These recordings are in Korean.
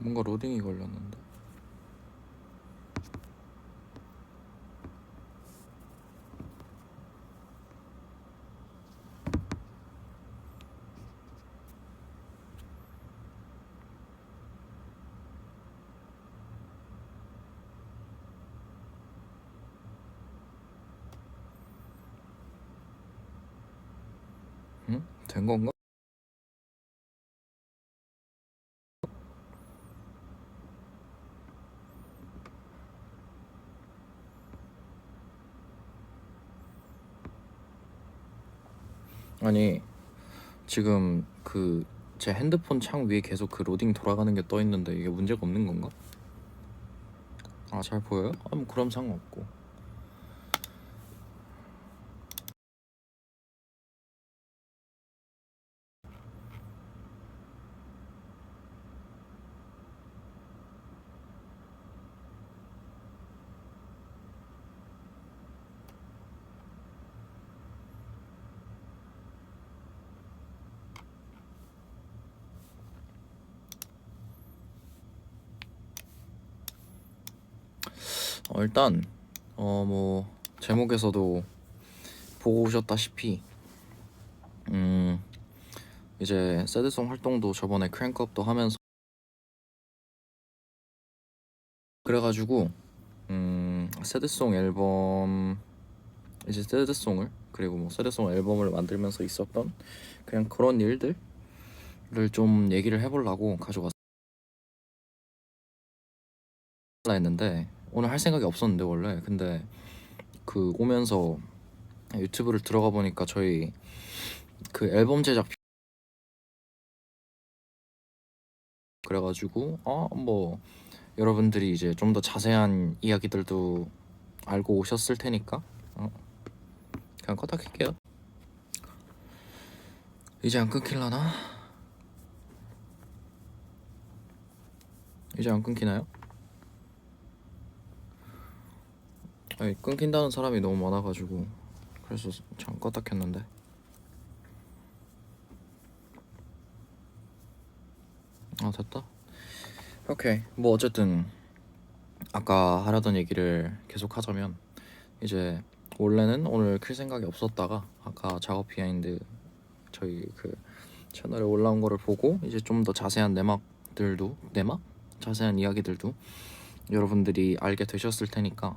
뭔가 로딩이 걸렸는데. 응? 된 건가? 아니 지금 그 제 핸드폰 창 위에 계속 그 로딩 돌아가는 게 떠 있는데 이게 문제가 없는 건가? 아, 잘 보여요? 아, 뭐 그럼 상관없고. 일단 뭐 제목에서도 보고 오셨다시피 이제 새드송 활동도 저번에 크랭크업도 하면서 그래가지고 새드송 앨범 이제 새드송을 그리고 뭐 새드송 앨범을 만들면서 있었던 그냥 그런 일들을 좀 얘기를 해보려고 가져왔다 했는데 오늘 할 생각이 없었는데 원래 근데 그 오면서 유튜브를 들어가 보니까 저희 그 앨범 제작 그래가지고 뭐 여러분들이 이제 좀 더 자세한 이야기들도 알고 오셨을 테니까 그냥 껐다 켤게요. 이제 안 끊길라나? 이제 안 끊기나요? 아니, 끊긴다는 사람이 너무 많아가지고 그래서 참 껐다 켰는데. 됐다. 오케이. 뭐 어쨌든 아까 하려던 얘기를 계속 하자면 이제 원래는 오늘 킬 생각이 없었다가 아까 작업 비하인드 저희 그 채널에 올라온 거를 보고 이제 좀 더 자세한 내막들도 자세한 이야기들도 여러분들이 알게 되셨을 테니까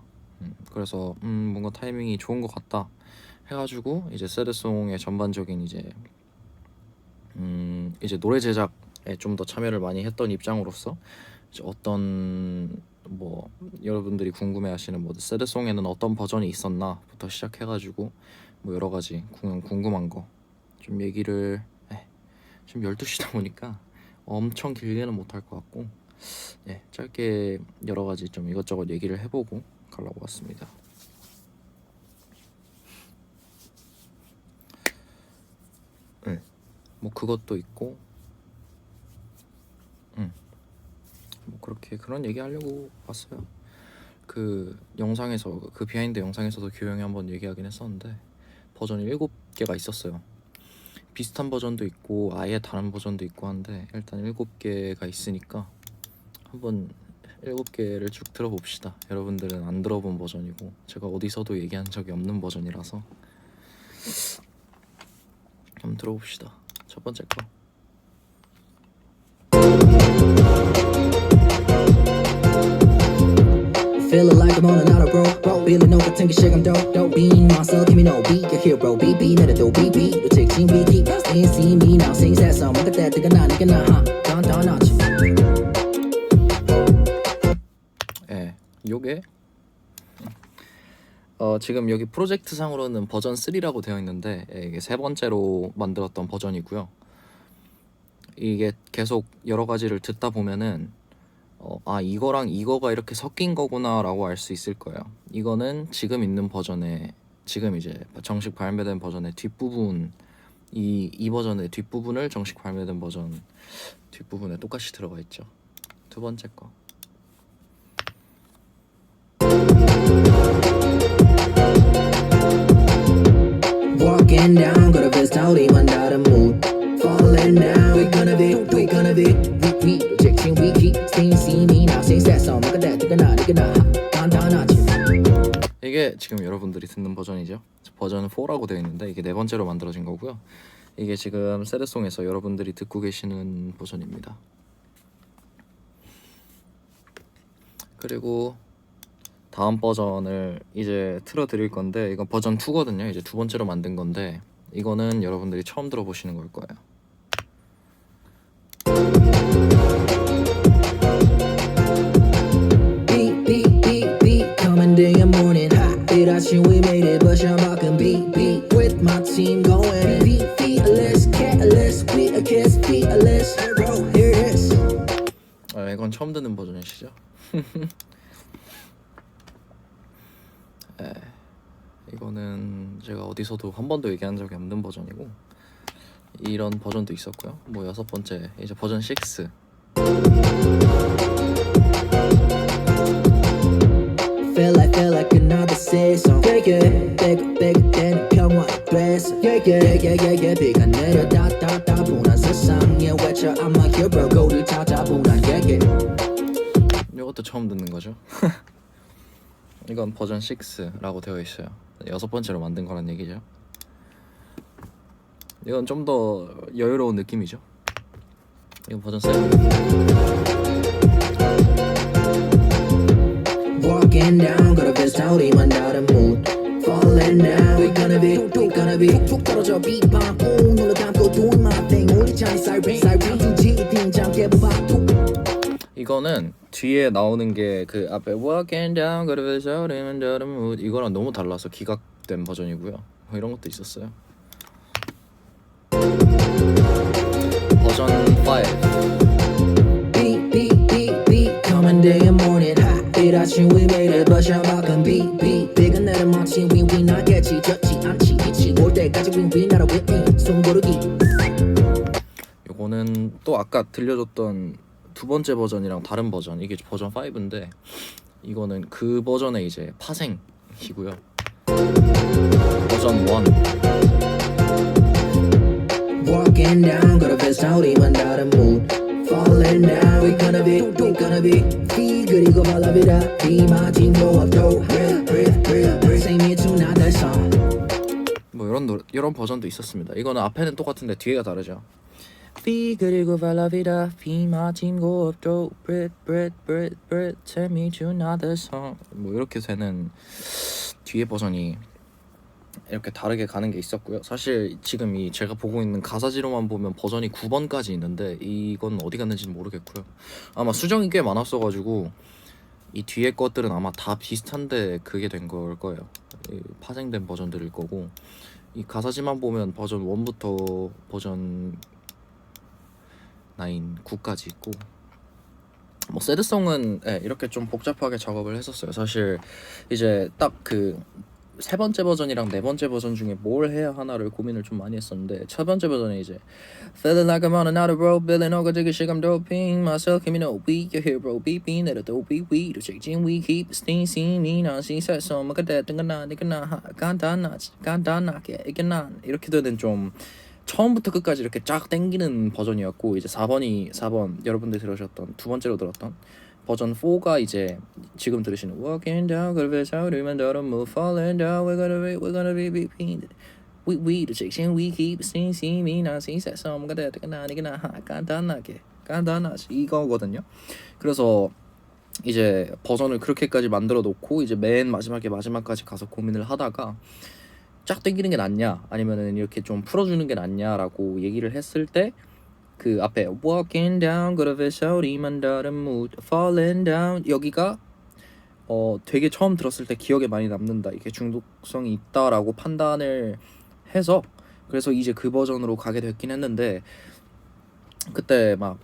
그래서 뭔가 타이밍이 좋은 것 같다 해가지고 이제 새드송의 전반적인 이제 노래 제작에 좀 더 참여를 많이 했던 입장으로서 이제 어떤 뭐 여러분들이 궁금해하시는 뭐 새드송에는 어떤 버전이 있었나부터 시작해가지고 뭐 여러 가지 궁금한 거 좀 얘기를 지금 12시다 보니까 엄청 길게는 못할 것 같고 짧게 여러 가지 좀 이것저것 얘기를 해보고 가려고 왔습니다. 뭐 그것도 있고 뭐 그렇게 그런 얘기 하려고 왔어요. 그 영상에서 그 비하인드 영상에서도 교영이 한번 얘기하긴 했었는데 버전이 7개가 있었어요. 비슷한 버전도 있고 아예 다른 버전도 있고 한데 일단 7개가 있으니까 한번 7개를 쭉 들어봅시다. 여러분들은 안 들어본 버전이고 제가 어디서도 얘기한 적이 없는 버전이라서 한번 들어봅시다. 첫 번째 거. Feeling like I'm on another bro Feeling overthinking shit I'm dope Being myself, give me no beat Your hero, BB, 내려도 BB 또 직진 BT See me now, sing that song 그때 뜨거 나 내가 나 Don't notch 요게 지금 여기 프로젝트 상으로는 버전 3라고 되어 있는데 이게 세 번째로 만들었던 버전이고요. 이게 계속 여러 가지를 듣다 보면은 이거랑 이거가 이렇게 섞인 거구나 라고 알 수 있을 거예요. 이거는 지금 있는 버전의 지금 이제 정식 발매된 버전의 뒷부분 이 버전의 뒷부분을 정식 발매된 버전 뒷부분에 똑같이 들어가 있죠. 두 번째 거. Walking down got a best out even 다른 mood Falling down we gonna be we 또 직진 we keep 버전 4라고 되어 있는데 이게 네 번째로 만들어진 거고요. 이게 지금 세레송에서 여러분들이 듣고 계시는 버전입니다. 그리고 다음 버전을 이제 틀어드릴 건데 이건 버전 2거든요. 이제 두 번째로 만든 건데 이거는 여러분들이 처음 들어보시는 걸 거예요. Beep, beep, beep, beep, coming day and morning. Hit I see we made it, but I'm rockin' beat, beat with my team going. Beat, feetless, catalyst, we a kiss, feetless. Bro, here it is. 이건 처음 듣는 버전이시죠? 이거는 제가 어디서도 한 번도 얘기한 적이 없는 버전이고 이런 버전도 있었고요. 뭐 여섯 번째 이제 버전 6. Feel like another season. Yeah, yeah, big, then 평화 dress. Yeah, yeah, yeah, yeah, yeah. 비가 내려 따따따 보난 세상에 외쳐 I'm a hero. 고를 찾아보난 yeah, yeah. 이것도 처음 듣는 거죠. 이건 버전 6라고 되어 있어요. 여섯 번째로 만든 거란 얘기죠. 이건 좀 더 여유로운 느낌이죠. 이건 버전 7. Walking down, got a best out, even out of mood. Falling down, we gonna be 툭툭 떨어져 비방 눈을 감고 doing my thing. 우리 자리 siren, 두지 잠게 바둑. 이거는 뒤에 나오는 게 그 앞에 Walking down, got a best out, even out of mood 이거랑 너무 달라서 기각된 버전이고요. 뭐 이런 것도 있었어요. 버전 5. Beep, beep, beep, beep, coming day and morning. Hit I see we made it, but I'm rockin' beat, beat. 비가 내려 마치 we 나겠지, 젖지 않지, 미치 올 때까지 we 나라 with me. 손 고르기. 요거는 또 아까 들려줬던 두 번째 버전이랑 다른 버전. 이게 버전 5인데 이거는 그 버전의 이제 파생이고요. 버전 1. Walking down, got a best out, even out of mood. Falling down, we gonna be. 비 그리고 발라비다. 비 맞은 거 없도. Breathe. Sing me to another song. 뭐 이런 버전도 있었습니다. 이거는 앞에는 똑같은데 뒤에가 다르죠. 비 그리고 발라비다. 비 맞은 거 없도. Breathe. Tell me to another song. 뭐 이렇게 되는 뒤에 버전이 이렇게 다르게 가는 게 있었고요. 사실 지금 이 제가 보고 있는 가사지로만 보면 버전이 9번까지 있는데 이건 어디 갔는지는 모르겠고요. 아마 수정이 꽤 많았어가지고 이 뒤에 것들은 아마 다 비슷한데 그게 된 걸 거예요. 파생된 버전들일 거고 이 가사지만 보면 버전 1부터 버전 9까지 있고 뭐 새드송은 이렇게 좀 복잡하게 작업을 했었어요. 사실 이제 딱 그 세 번째 버전이랑 네 번째 버전 중에 뭘 해야 하나를 고민을 좀 많이 했었는데 첫 번째 버전에 이제 Feeling like I'm on another road Feeling 어거지기 시감 doping myself Give me no weak your hero beeping 내려도 we 또 직진 we keep stinging me 난 시세서 뭐가 됐든 나 니가 나 간단하게 이게 난 이렇게 되는 좀 처음부터 끝까지 이렇게 쫙 땡기는 버전이었고 이제 4번 여러분들 들으셨던 두 번째로 들었던 버전 4가 이제 지금 들으시는 Walking down, gonna be shouting, and don't move, falling down, we're gonna be beeping. We the chasing, we keep seeing me now, seeing that some got that 나니가 간단하지 이거거든요. 그래서 이제 버전을 그렇게까지 만들어 놓고 이제 맨 마지막까지 가서 고민을 하다가 쫙 당기는 게 낫냐 아니면은 이렇게 좀 풀어주는 게 낫냐라고 얘기를 했을 때 그 앞에 Walking down, gonna be shouting, and don't move, falling down 여기가 되게 처음 들었을 때 기억에 많이 남는다 이게 중독성이 있다라고 판단을 해서 그래서 이제 그 버전으로 가게 됐긴 했는데 그때 막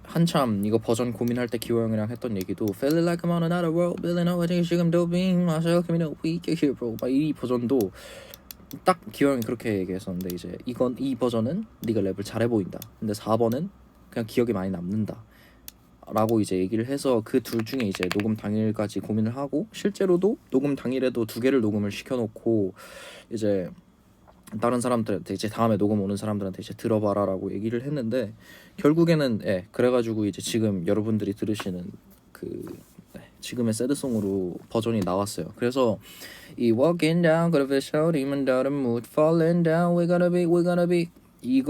한참 이거 버전 고민할 때 기호 형이랑 했던 얘기도 Feeling like I'm on another world, feeling like 지금 doping myself, give me no weak hero 막 이 버전도 딱 기호 형이 그렇게 얘기했었는데 이제 이 버전은 네가 랩을 잘해 보인다. 근데 4번은 그냥 기억에 많이 남는다. 라고 이제 얘기를 해서 그 둘 중에 이제 녹음 당일까지 고민을 하고 실제로도 녹음 당일에도 2개를 녹음을 시켜놓고 이제 다른 사람들한테 이제 다음에 녹음 오는 사람들한테 이제 들어봐라라고 얘기를 했는데 결국에는 그래가지고 이제 지금 여러분들이 들으시는 그 지금의 새드송으로 버전이 나왔어요. 그래서 이 walking down gonna be shouting under the mood falling down we're gonna be 이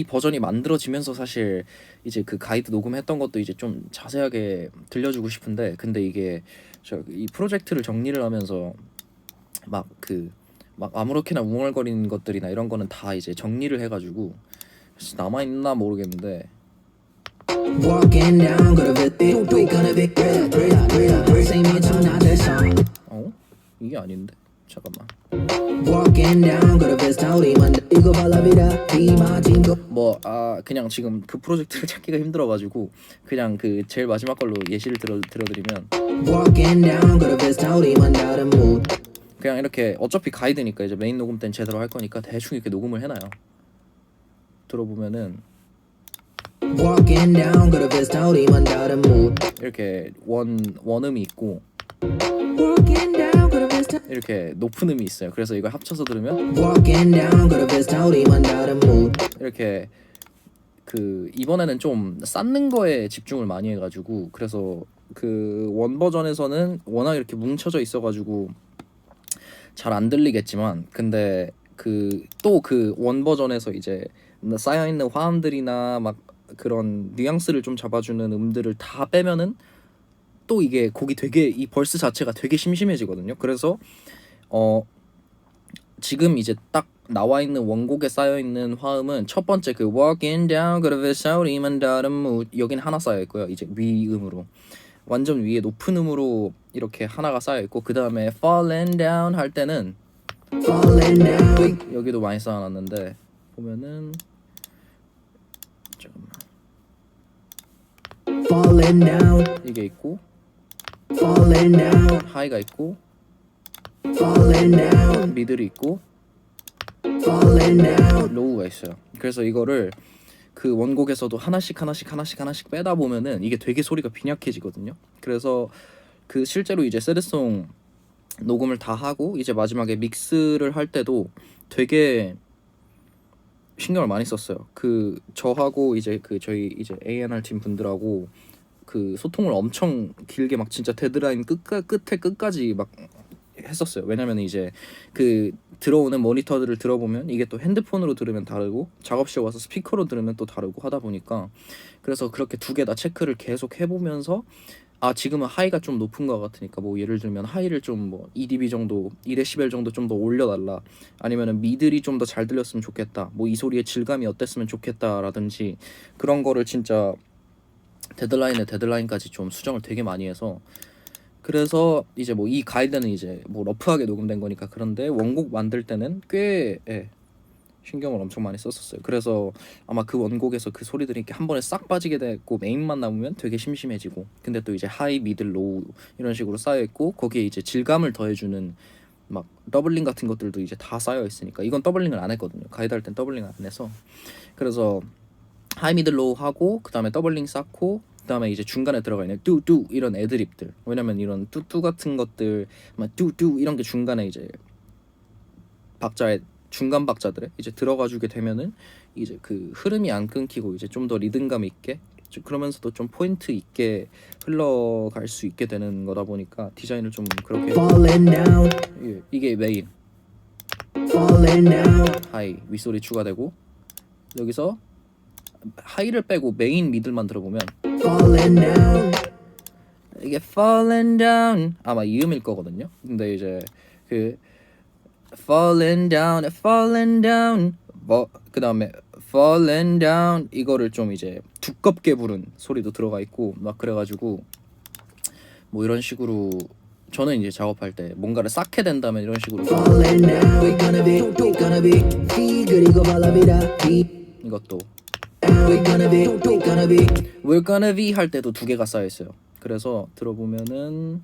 버전이 만들어지면서 사실 이제 그 가이드 녹음했던 것도 이제 좀 자세하게 들려주고 싶은데, 근데 이게 이 프로젝트를 정리를 하면서 막 아무렇게나 웅얼거리는 것들이나 이런 거는 다 이제 정리를 해가지고 남아 있나 모르겠는데. Walking down, gonna be thick, we gonna be great. Sing me tonight that song. 이게 아닌데 잠깐만. Walking down, gonna be starting Monday. 이거 발라비다, be my team. 그냥 지금 그 프로젝트를 찾기가 힘들어가지고 그냥 그 제일 마지막 걸로 예시를 들어드리면, Walking down, gonna be starting under the mood. 그냥 이렇게 어차피 가이드니까 이제 메인 녹음 때는 제대로 할 거니까 대충 이렇게 녹음을 해놔요. 들어보면은 Walking down, gonna be starting under the mood. 이렇게 원음이 있고 Walking down, gonna be starting. 이렇게 높은 음이 있어요. 그래서 이걸 합쳐서 들으면 Walking down, gonna be starting under the mood. 이렇게 그 이번에는 좀 쌓는 거에 집중을 많이 해가지고, 그래서 그 원 버전에서는 워낙 이렇게 뭉쳐져 있어가지고 잘 안 들리겠지만, 근데 그 또 그 원 버전에서 이제 쌓여 있는 화음들이나 막 그런 뉘앙스를 좀 잡아주는 음들을 다 빼면은 또 이게 곡이 되게, 이 벌스 자체가 되게 심심해지거든요. 그래서 지금 이제 딱 나와 있는 원곡에 쌓여 있는 화음은 첫 번째 그 Walking down gonna be shouting under the mood, 여긴 하나 쌓여 있고요. 이제 위음으로 완전 위에 높은 음으로 이렇게 하나가 쌓여 있고, 그 다음에 Falling down 할 때는 Falling down. 여기도 많이 쌓아놨는데 보면은 잠깐만, Falling down. 이게 있고 Falling down. 하이가 있고 Falling down. 미들이 있고 Falling down. 로우가 있어요. 그래서 이거를 그 원곡에서도 하나씩 빼다 보면은 이게 되게 소리가 빈약해지거든요. 그래서 그 실제로 이제 새드송 녹음을 다 하고 이제 마지막에 믹스를 할 때도 되게 신경을 많이 썼어요. 그 저하고 이제 그 저희 이제 A&R 팀 분들하고 그 소통을 엄청 길게 막 진짜 데드라인 끝에 끝까지 막 했었어요. 왜냐면 이제 그 들어오는 모니터들을 들어보면 이게 또 핸드폰으로 들으면 다르고 작업실 와서 스피커로 들으면 또 다르고 하다 보니까, 그래서 그렇게 두 개 다 체크를 계속 해보면서 지금은 하이가 좀 높은 것 같으니까 뭐 예를 들면 하이를 좀 뭐 2dB 정도, 2dB 정도 좀 더 올려달라, 아니면은 미들이 좀 더 잘 들렸으면 좋겠다, 뭐 이 소리의 질감이 어땠으면 좋겠다라든지 그런 거를 진짜 데드라인까지 좀 수정을 되게 많이 해서, 그래서 이제 뭐 이 가이드는 이제 뭐 러프하게 녹음된 거니까 그런데 원곡 만들 때는 꽤 신경을 엄청 많이 썼었어요. 그래서 아마 그 원곡에서 그 소리들이 이렇게 한 번에 싹 빠지게 됐고 메인만 남으면 되게 심심해지고, 근데 또 이제 하이, 미들, 로우 이런 식으로 쌓여 있고 거기에 이제 질감을 더해주는 막 더블링 같은 것들도 이제 다 쌓여 있으니까, 이건 더블링을 안 했거든요. 가이드 할 땐 더블링 안 해서. 그래서 하이, 미들, 로우 하고 그 다음에 더블링 쌓고 그 다음에 이제 중간에 들어가 있는 뚜뚜 이런 애드립들, 왜냐면 이런 뚜뚜 같은 것들 막 뚜뚜 이런 게 중간에 이제 박자의 중간 박자들에 이제 들어가주게 되면은 이제 그 흐름이 안 끊기고 이제 좀 더 리듬감 있게, 그러면서도 좀 포인트 있게 흘러갈 수 있게 되는 거다 보니까 디자인을 좀 그렇게. Falling down. 이게 메인 Falling down. 하이 윗소리 추가되고, 여기서 하이를 빼고 메인 미들만 들어보면 Falling down. 이게 falling down 아마 이음일 거거든요. 근데 이제 그 falling down 뭐 그 다음에 falling down 이거를 좀 이제 두껍게 부른 소리도 들어가 있고 막 그래가지고 뭐 이런 식으로 저는 이제 작업할 때 뭔가를 쌓게 된다면 이런 식으로 Falling down. We gonna be. Be good. 이거 발라비다. Be. 이것도 We gonna be. we're gonna be 할 때도 두 개가 쌓여 있어요. 그래서 들어보면은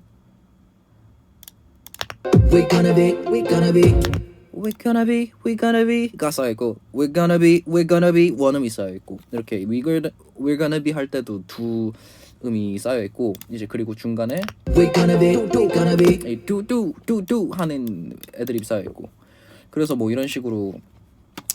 We gonna be. we're gonna be가 쌓여 있고 we're gonna be 원음이 쌓여 있고, 이렇게 we're gonna be 할 때도 두 음이 쌓여 있고, 이제 그리고 중간에 We gonna be. 이 뚜뚜 하는 애드립 쌓여 있고, 그래서 뭐 이런 식으로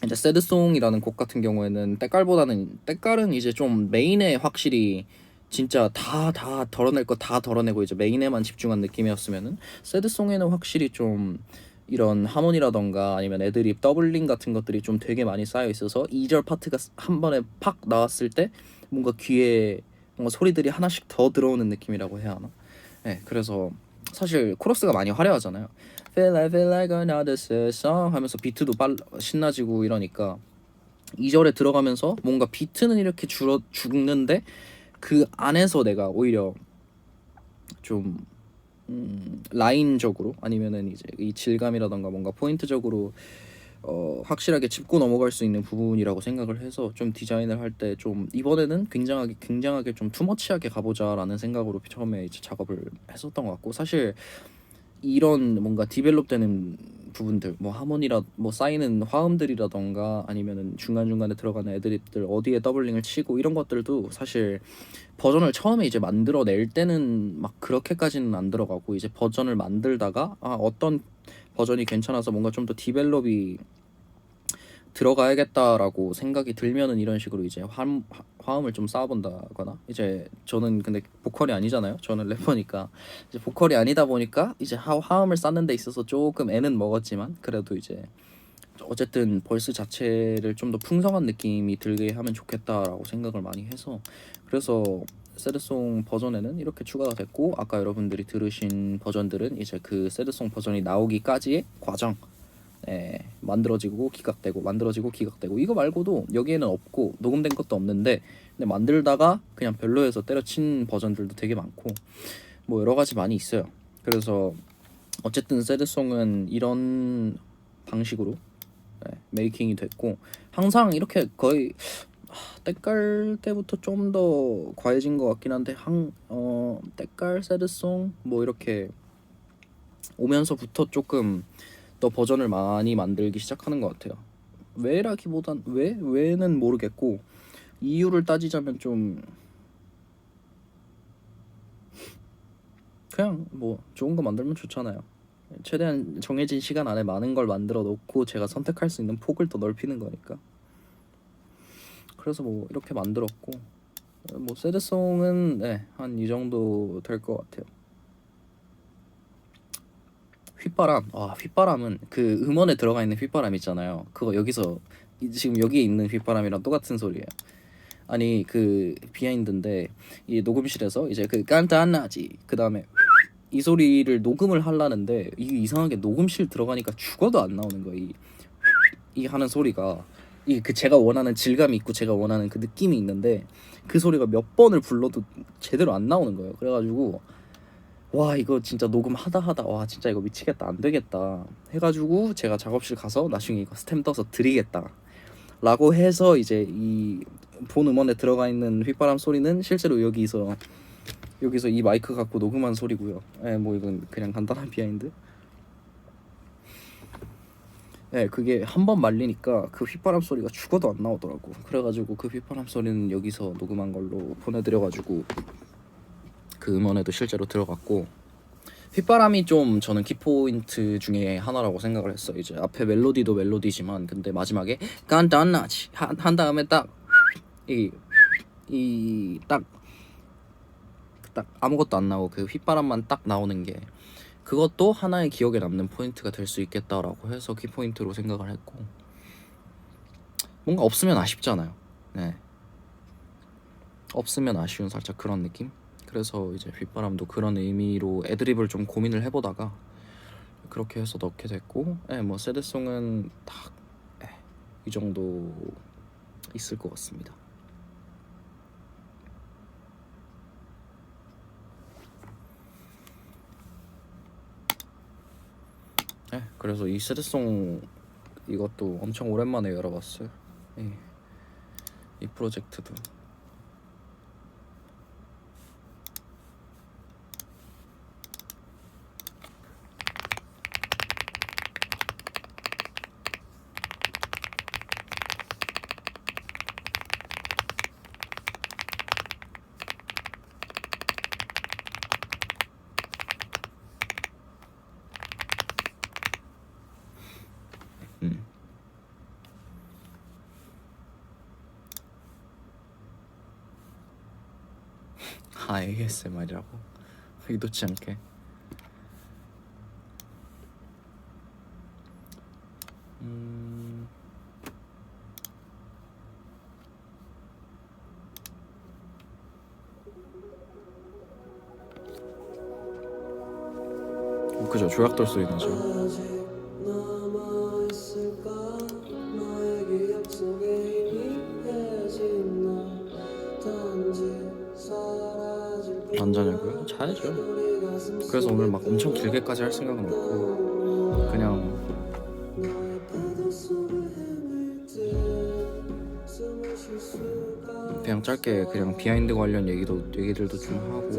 이제 새드송이라는 곡 같은 경우에는 때깔은 이제 좀 메인에 확실히 진짜 다 덜어낼 거 다 덜어내고 이제 메인에만 집중한 느낌이었으면은 새드송에는 확실히 좀 이런 하모니라던가 아니면 애드립 더블링 같은 것들이 좀 되게 많이 쌓여 있어서 2절 파트가 한 번에 팍 나왔을 때 뭔가 귀에 뭔가 소리들이 하나씩 더 들어오는 느낌이라고 해야 하나? 네, 그래서 사실 코러스가 많이 화려하잖아요. feel like another sad song 하면서 비트도 신나지고 이러니까 2절에 들어가면서 뭔가 비트는 이렇게 죽는데 그 안에서 내가 오히려 좀 라인적으로 아니면은 이제 이 질감이라던가 뭔가 포인트적으로 확실하게 짚고 넘어갈 수 있는 부분이라고 생각을 해서 좀 디자인을 할 때 좀 이번에는 굉장하게 좀 투머치하게 가보자라는 생각으로 처음에 이제 작업을 했었던 것 같고 사실 이런 뭔가 디벨롭되는 부분들 뭐 하모니라 뭐 쌓이는 화음들이라던가 아니면은 중간중간에 들어가는 애드립들 어디에 더블링을 치고 이런 것들도 사실 버전을 처음에 이제 만들어낼 때는 막 그렇게까지는 안 들어가고 이제 버전을 만들다가 어떤 버전이 괜찮아서 뭔가 좀 더 디벨롭이 들어가야겠다라고 생각이 들면은 이런 식으로 이제 화음을 좀 쌓아본다거나 이제 저는 근데 보컬이 아니잖아요. 저는 래퍼니까 이제 보컬이 아니다 보니까 이제 화음을 쌓는 데 있어서 조금 애는 먹었지만 그래도 이제 어쨌든 벌스 자체를 좀 더 풍성한 느낌이 들게 하면 좋겠다라고 생각을 많이 해서 그래서 새드송 버전에는 이렇게 추가가 됐고 아까 여러분들이 들으신 버전들은 이제 그 새드송 버전이 나오기까지의 과정 만들어지고 기각되고 이거 말고도 여기에는 없고 녹음된 것도 없는데 근데 만들다가 그냥 별로여서 때려친 버전들도 되게 많고 뭐 여러 가지 많이 있어요. 그래서 어쨌든 새드송은 이런 방식으로 메이킹이 됐고 항상 이렇게 거의 때깔 때부터 좀 더 과해진 것 같긴 한데 때깔 새드송 뭐 이렇게 오면서부터 조금 더 버전을 많이 만들기 시작하는 것 같아요. 왜라기보단 왜는 모르겠고 이유를 따지자면 좀 그냥 뭐 좋은 거 만들면 좋잖아요. 최대한 정해진 시간 안에 많은 걸 만들어 놓고 제가 선택할 수 있는 폭을 더 넓히는 거니까. 그래서 뭐 이렇게 만들었고 뭐 새드송은 한 이 정도 될 것 같아요. 휘바람은 그 음원에 들어가 있는 휘바람 있잖아요. 그거 여기서 지금 여기에 있는 휘바람이랑 똑같은 소리예요. 아니 그 비하인드인데 이 녹음실에서 이제 그 깐타나지 그 다음에 이 소리를 녹음을 하려는데 이게 이상하게 녹음실 들어가니까 죽어도 안 나오는 거예요. 이 하는 소리가 이 그 제가 원하는 질감이 있고 제가 원하는 그 느낌이 있는데 그 소리가 몇 번을 불러도 제대로 안 나오는 거예요. 그래가지고 와 이거 진짜 녹음하다 와 진짜 이거 미치겠다 안 되겠다 해가지고 제가 작업실 가서 나중에 이거 스탬 떠서 드리겠다 라고 해서 이제 이 본 음원에 들어가 있는 휘바람 소리는 실제로 여기서 이 마이크 갖고 녹음한 소리고요. 뭐 이건 그냥 간단한 비하인드. 그게 한 번 말리니까 그 휘바람 소리가 죽어도 안 나오더라고. 그래가지고 그 휘바람 소리는 여기서 녹음한 걸로 보내드려가지고 그 음원에도 실제로 들어갔고 휘바람이 좀 저는 키포인트 중에 하나라고 생각을 했어요. 이제 앞에 멜로디도 멜로디지만 근데 마지막에 간단하지 한 다음에 딱 딱 아무것도 안 나오고 그 휘바람만 딱 나오는 게 그것도 하나의 기억에 남는 포인트가 될 수 있겠다라고 해서 키포인트로 생각을 했고 뭔가 없으면 아쉽잖아요. 없으면 아쉬운 살짝 그런 느낌. 그래서 이제 휘바람도 그런 의미로 애드립을 좀 고민을 해보다가 그렇게 해서 넣게 됐고 뭐 새드송은 딱 이 정도 있을 것 같습니다. 그래서 이 새드송 이것도 엄청 오랜만에 열어봤어요. 이 프로젝트도 다 ASMR이라고 의도치 않게. 그죠, 조약돌 소리 나죠. 안 자냐고요? 자야죠. 그래서 오늘 막 엄청 길게까지 할 생각은 없고 그냥 짧게 그냥 비하인드 관련 얘기들도 좀 하고.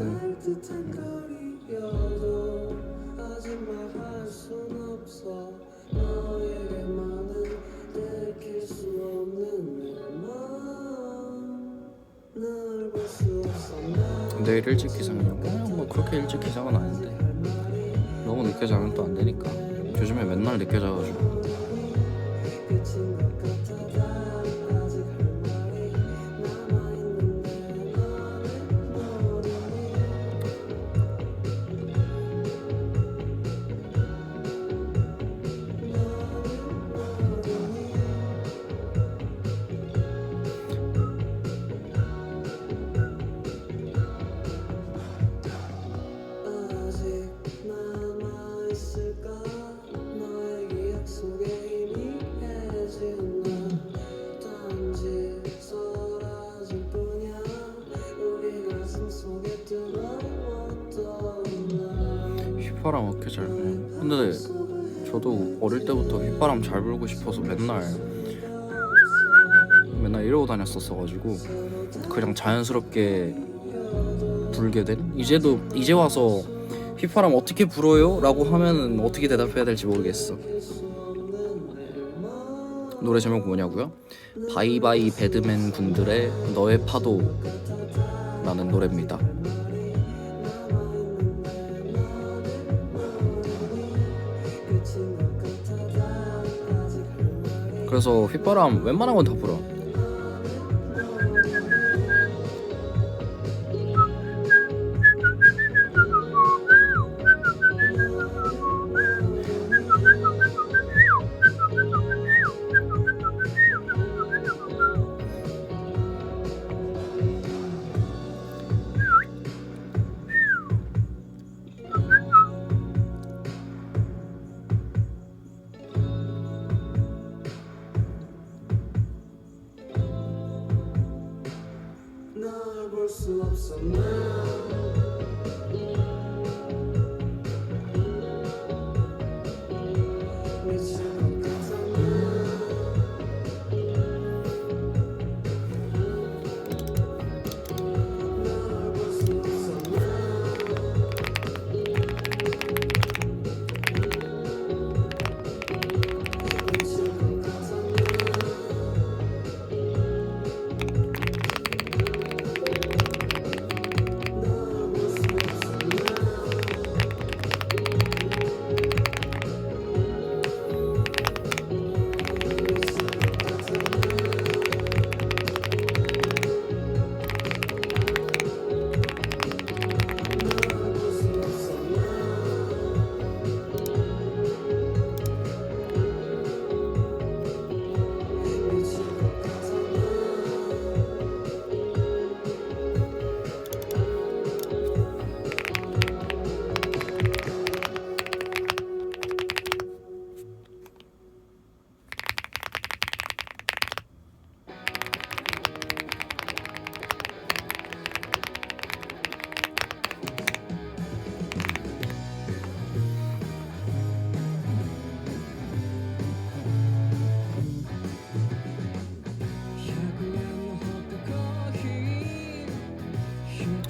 내일 일찍 기상이냐고? 그냥 뭐 그렇게 일찍 기상은 아닌데 너무 늦게 자면 또 안 되니까. 요즘에 맨날 늦게 자가지고. 휘파람 어떻게 잘 불냐고? 근데 저도 어릴 때부터 휘파람 잘 불고 싶어서 맨날 이러고 다녔었어가지고 그냥 자연스럽게 불게 된. 이제 와서 휘파람 어떻게 불어요? 라고 하면은 어떻게 대답해야 될지 모르겠어. 노래 제목 뭐냐고요? 바이바이 배드맨 분들의 너의 파도 라는 노래입니다. 그래서 휘바람 웬만한 건 다 불어.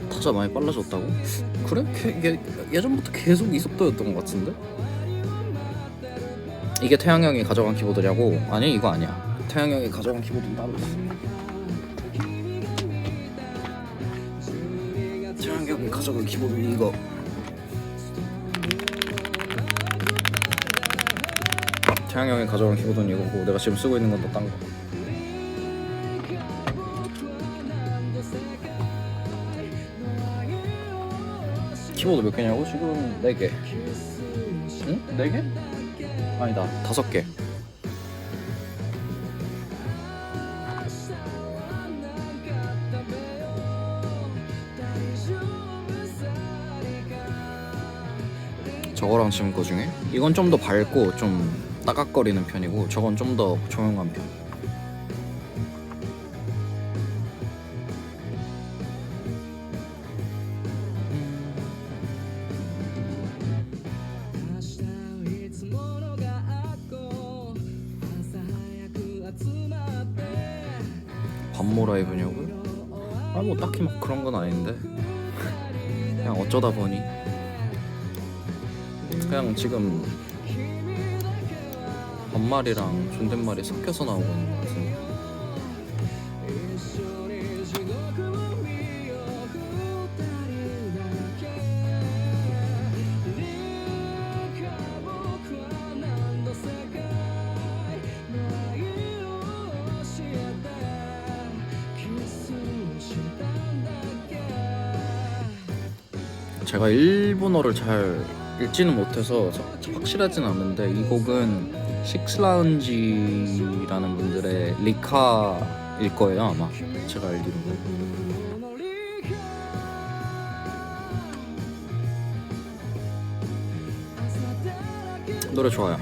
타자 많이 빨라졌다고? 그래? 예전부터 계속 이 속도였던 것 같은데? 이게 태양 형이 가져간 키보드냐고? 아니, 이거 아니야. 태양 형이 가져간 키보드는 따로 있어. 태양 형이 가져간 키보드는 이거. 태양 형이 가져간 키보드는 이거고, 내가 지금 쓰고 있는 건 또 딴 거. 키보드 몇 개냐고? 지금 4개. 응? 4개? 아니다, 5개. 저거랑 지금 거 중에 이건 좀 더 밝고 좀 따각거리는 편이고 저건 좀 더 조용한 편. 반모 라이브냐고요? 아 뭐 딱히 막 그런 건 아닌데 그냥 어쩌다 보니 그냥 지금 반말이랑 존댓말이 섞여서 나오고 있는 것 같은데. 제가 일본어를 잘 읽지는 못해서 확실하진 않는데 이 곡은 식스라운지라는 분들의 리카일 거예요 아마 제가 알기로는. 노래 좋아요.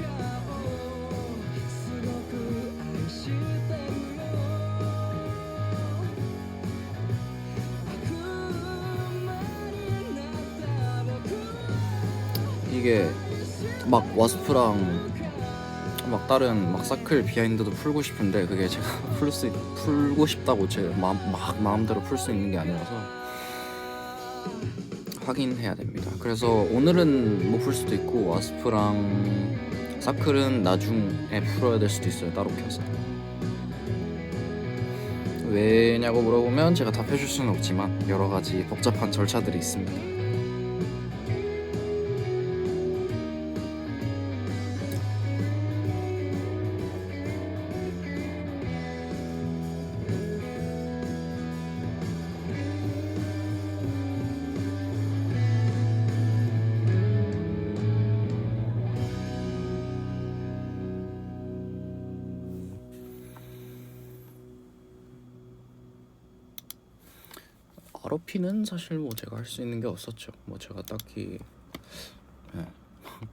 이게 막 와스프랑 막 다른 막 사클 비하인드도 풀고 싶은데 그게 제가 풀고 싶다고 제 마음대로 풀 수 있는 게 아니라서 확인해야 됩니다. 그래서 오늘은 못 풀 수도 있고 와스프랑 사클은 나중에 풀어야 될 수도 있어요. 따로 켜서. 왜냐고 물어보면 제가 답해줄 수는 없지만 여러 가지 복잡한 절차들이 있습니다. ROP는 사실 뭐 제가 할 수 있는 게 없었죠. 뭐 제가 딱히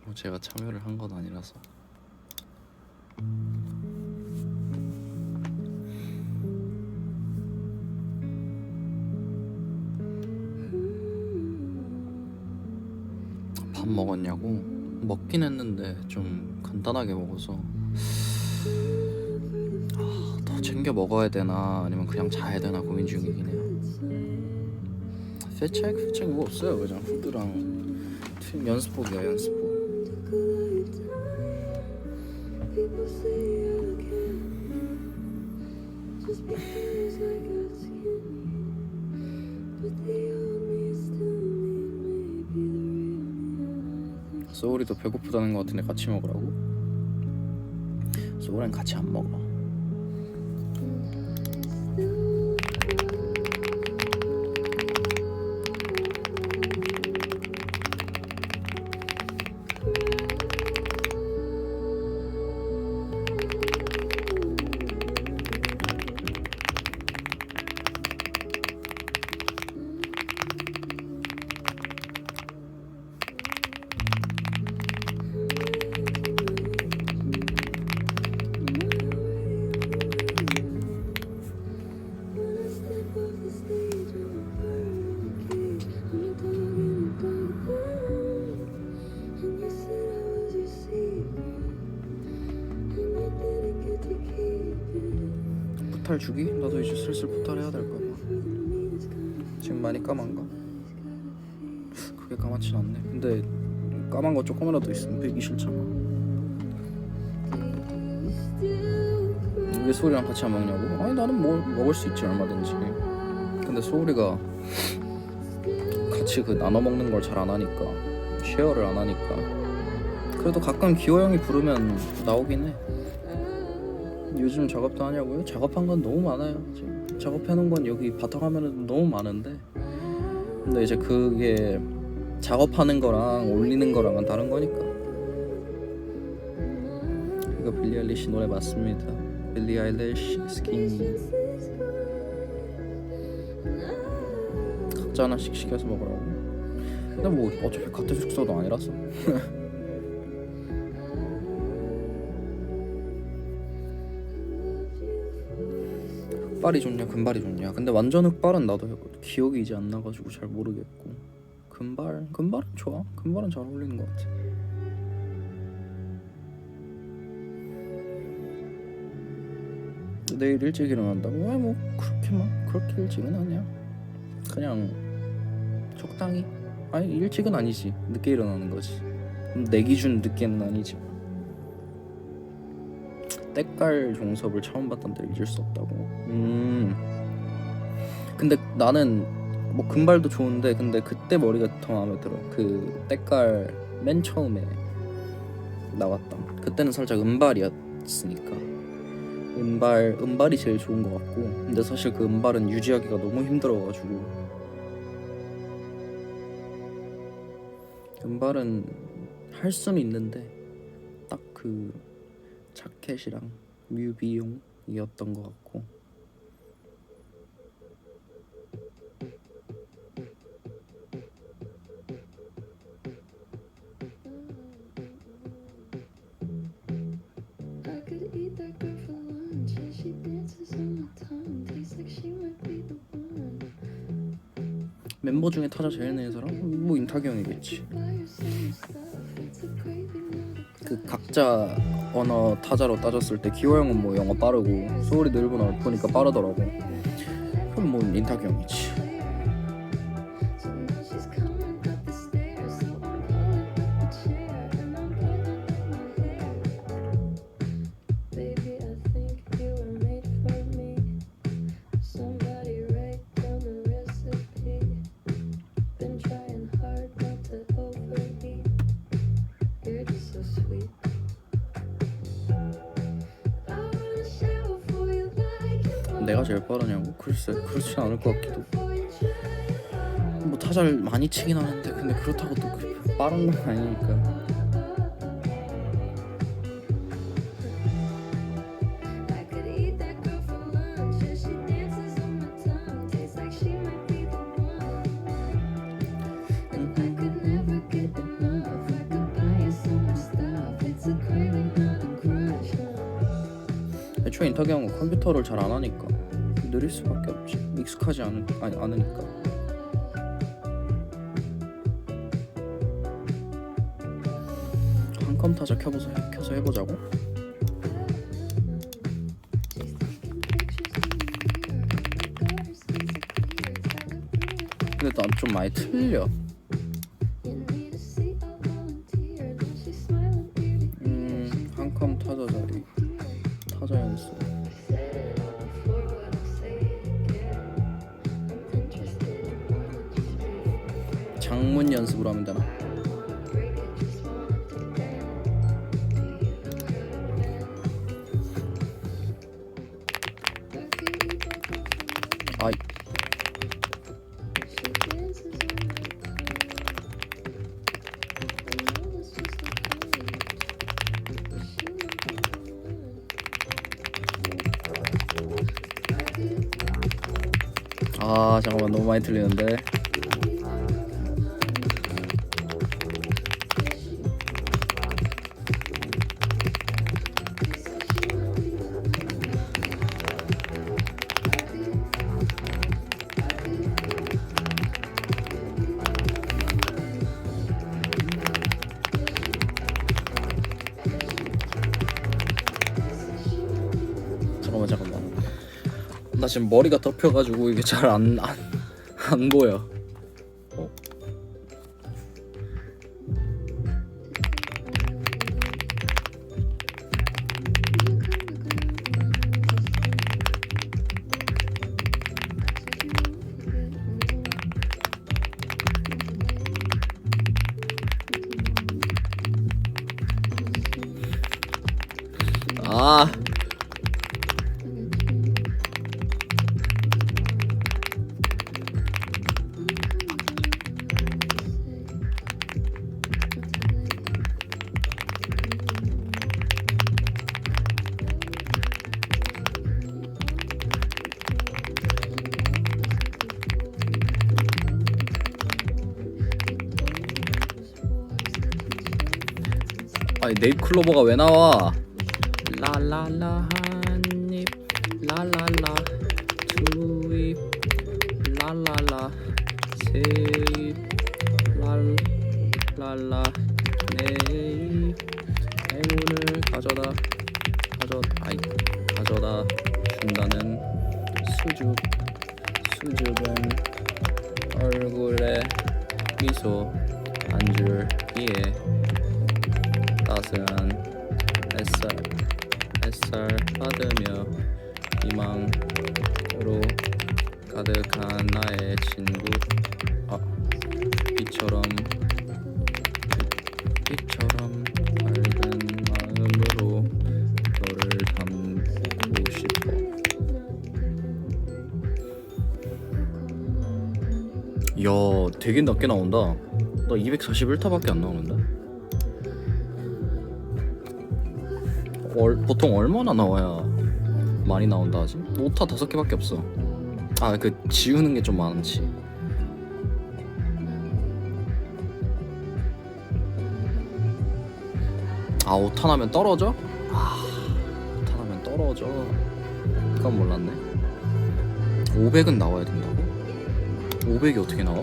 뭐 제가 참여를 한 건 아니라서. 밥 먹었냐고? 먹긴 했는데 좀 간단하게 먹어서 더 챙겨 먹어야 되나 아니면 그냥 자야 되나 고민 중이긴 해요. feedback 뭐 없어요. 그냥 후드랑 연습복이야 연습복. 소울이도 배고프다는 것 같은데 같이 먹으라고? 소울은 같이 안 먹어. 포탈 주기? 나도 이제 슬슬 포탈 해야 될까봐. 지금 많이 까만가? 그게 까맣진 않네. 근데 까만 거 조금이라도 있으면 빼기 싫잖아. 왜 소울이랑 같이 안 먹냐고? 아니 나는 뭐 먹을 수 있지 얼마든지. 근데 소울이가 같이 그 나눠 먹는 걸 잘 안 하니까 쉐어를 안 하니까 그래도 가끔 기호 형이 부르면 나오긴 해. 요즘 작업도 하냐고요? 작업한 건 너무 많아요. 지금 작업해놓은 건 여기 바탕화면에도 너무 많은데 근데 이제 그게 작업하는 거랑 올리는 거랑은 다른 거니까. 이거 빌리 아일리시 노래 맞습니다. 빌리 아일리시 스키니. 각자 하나씩 시켜서 먹으라고. 근데 뭐 어차피 같은 숙소도 아니라서. 흑발이 좋냐 금발이 좋냐. 근데 완전 흑발은 나도 기억이 이제 안 나가지고 잘 모르겠고, 금발은 좋아. 금발은 잘 어울리는 것 같아. 내일 일찍 일어난다고? 왜 뭐 그렇게 일찍은 아니야. 그냥 적당히. 아니 일찍은 아니지, 늦게 일어나는 거지. 내 기준 늦게는 아니지. 때깔 종섭을 처음 봤던 때를 잊을 수 없다고. 근데 나는 뭐 금발도 좋은데, 근데 그때 머리가 더 마음에 들어. 그 때깔 맨 처음에 나왔던 그때는 살짝 은발이었으니까 은발이 제일 좋은 것 같고. 근데 사실 그 은발은 유지하기가 너무 힘들어가지고, 은발은 할 수는 있는데 딱 그 자켓이랑 뮤비용이었던 것 같고. 멤버 중에 타자 제일 느린 사람? 뭐 인타경이겠지. 그 각자 언어 타자로 따졌을 때 기호 형은 뭐 영어 빠르고, 소울이도 일본어 보니까 빠르더라고. 그럼 뭐 인타경이지. 내가 제일 빠르냐고? 글쎄, 그렇진 않을 것 같기도. 뭐 타자를 많이 치긴 하는데, 근데 그렇다고 또 빠른 건 아니니까. 애초에 인터뷰한 건 컴퓨터를 잘 안 하니까 느릴 수밖에 없지. 익숙하지 않으니까. 한컴 타자 켜서 해보자고? 근데 난 좀 많이 틀려. 한컴 타자 자리, 타자 연습. 장문 연습으로 하면 되나? 아이. 아 잠깐만, 너무 많이 틀리는데. 잠깐만. 나 지금 머리가 덮여가지고 이게 잘 안 보여. 아. 아니 네잎클로버가 왜 나와? 라라라 한입 라라라 두입 라라라 세입 랄랄라 네입 행운을 가져다 준다는 수줍은 얼굴에 미소 안 줄기에 따스한 햇살 받으며 희망으로 가득한 나의 친구 빛처럼 밝은 마음으로 너를 담고 싶어. 이야 되게 낮게 나온다. 나 241타밖에 안 나오는데? 보통 얼마나 나와야 많이 나온다 하지? 오타 5개밖에 없어. 아 그 지우는 게 좀 많지. 아 오타 나면 떨어져? 오타 나면 떨어져. 그건 몰랐네. 500은 나와야 된다고? 500이 어떻게 나와?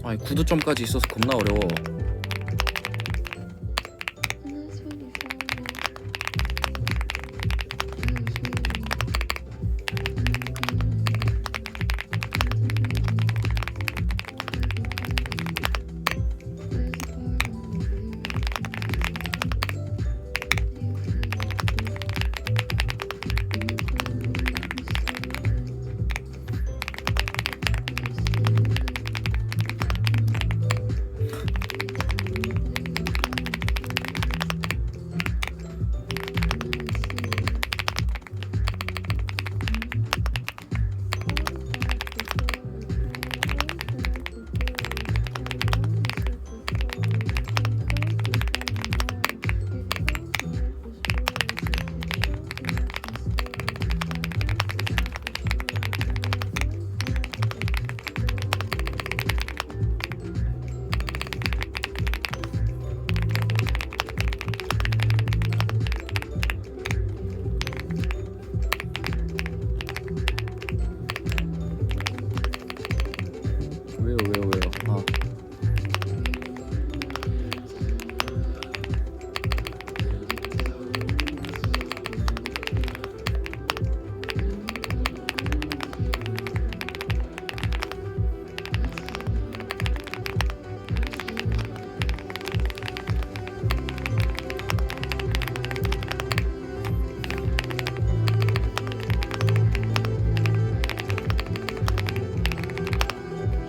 아니 9득점까지 있어서 겁나 어려워. 왜요?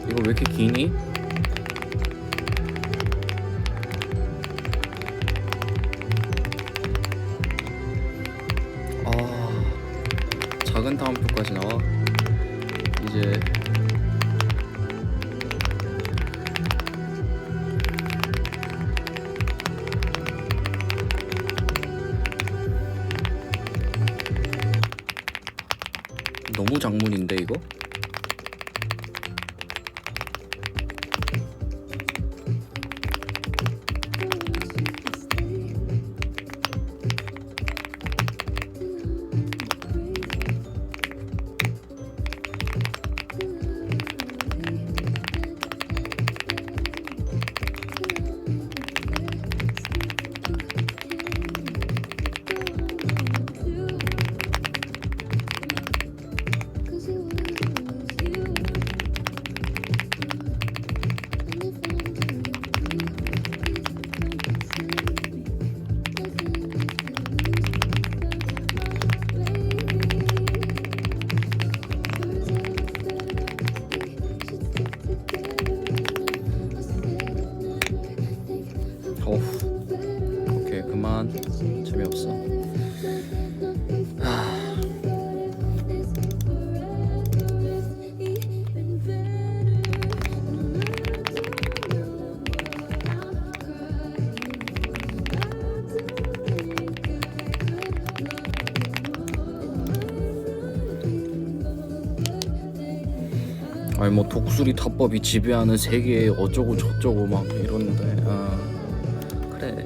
이거 왜 이렇게 기니? 작은 다음표까지 나와. 이제 너무 장문인데 이거? 아니 뭐 독수리 타법이 지배하는 세계에 어쩌고 저쩌고 막 이러는데 그래.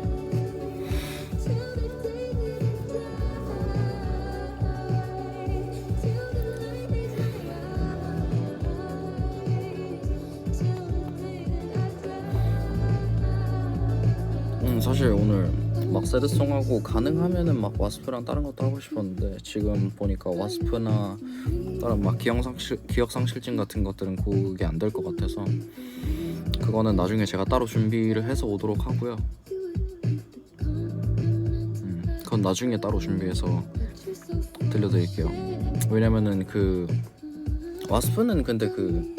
사실 오늘 막 새드송하고 가능하면은 막 와스프랑 다른 것도 하고 싶었는데 지금 보니까 와스프나 다른 막 기억상실증 같은 것들은 그게 안 될 것 같아서 그거는 나중에 제가 따로 준비를 해서 오도록 하고요. 그건 나중에 따로 준비해서 들려드릴게요. 왜냐면은 그 와스프는 근데 그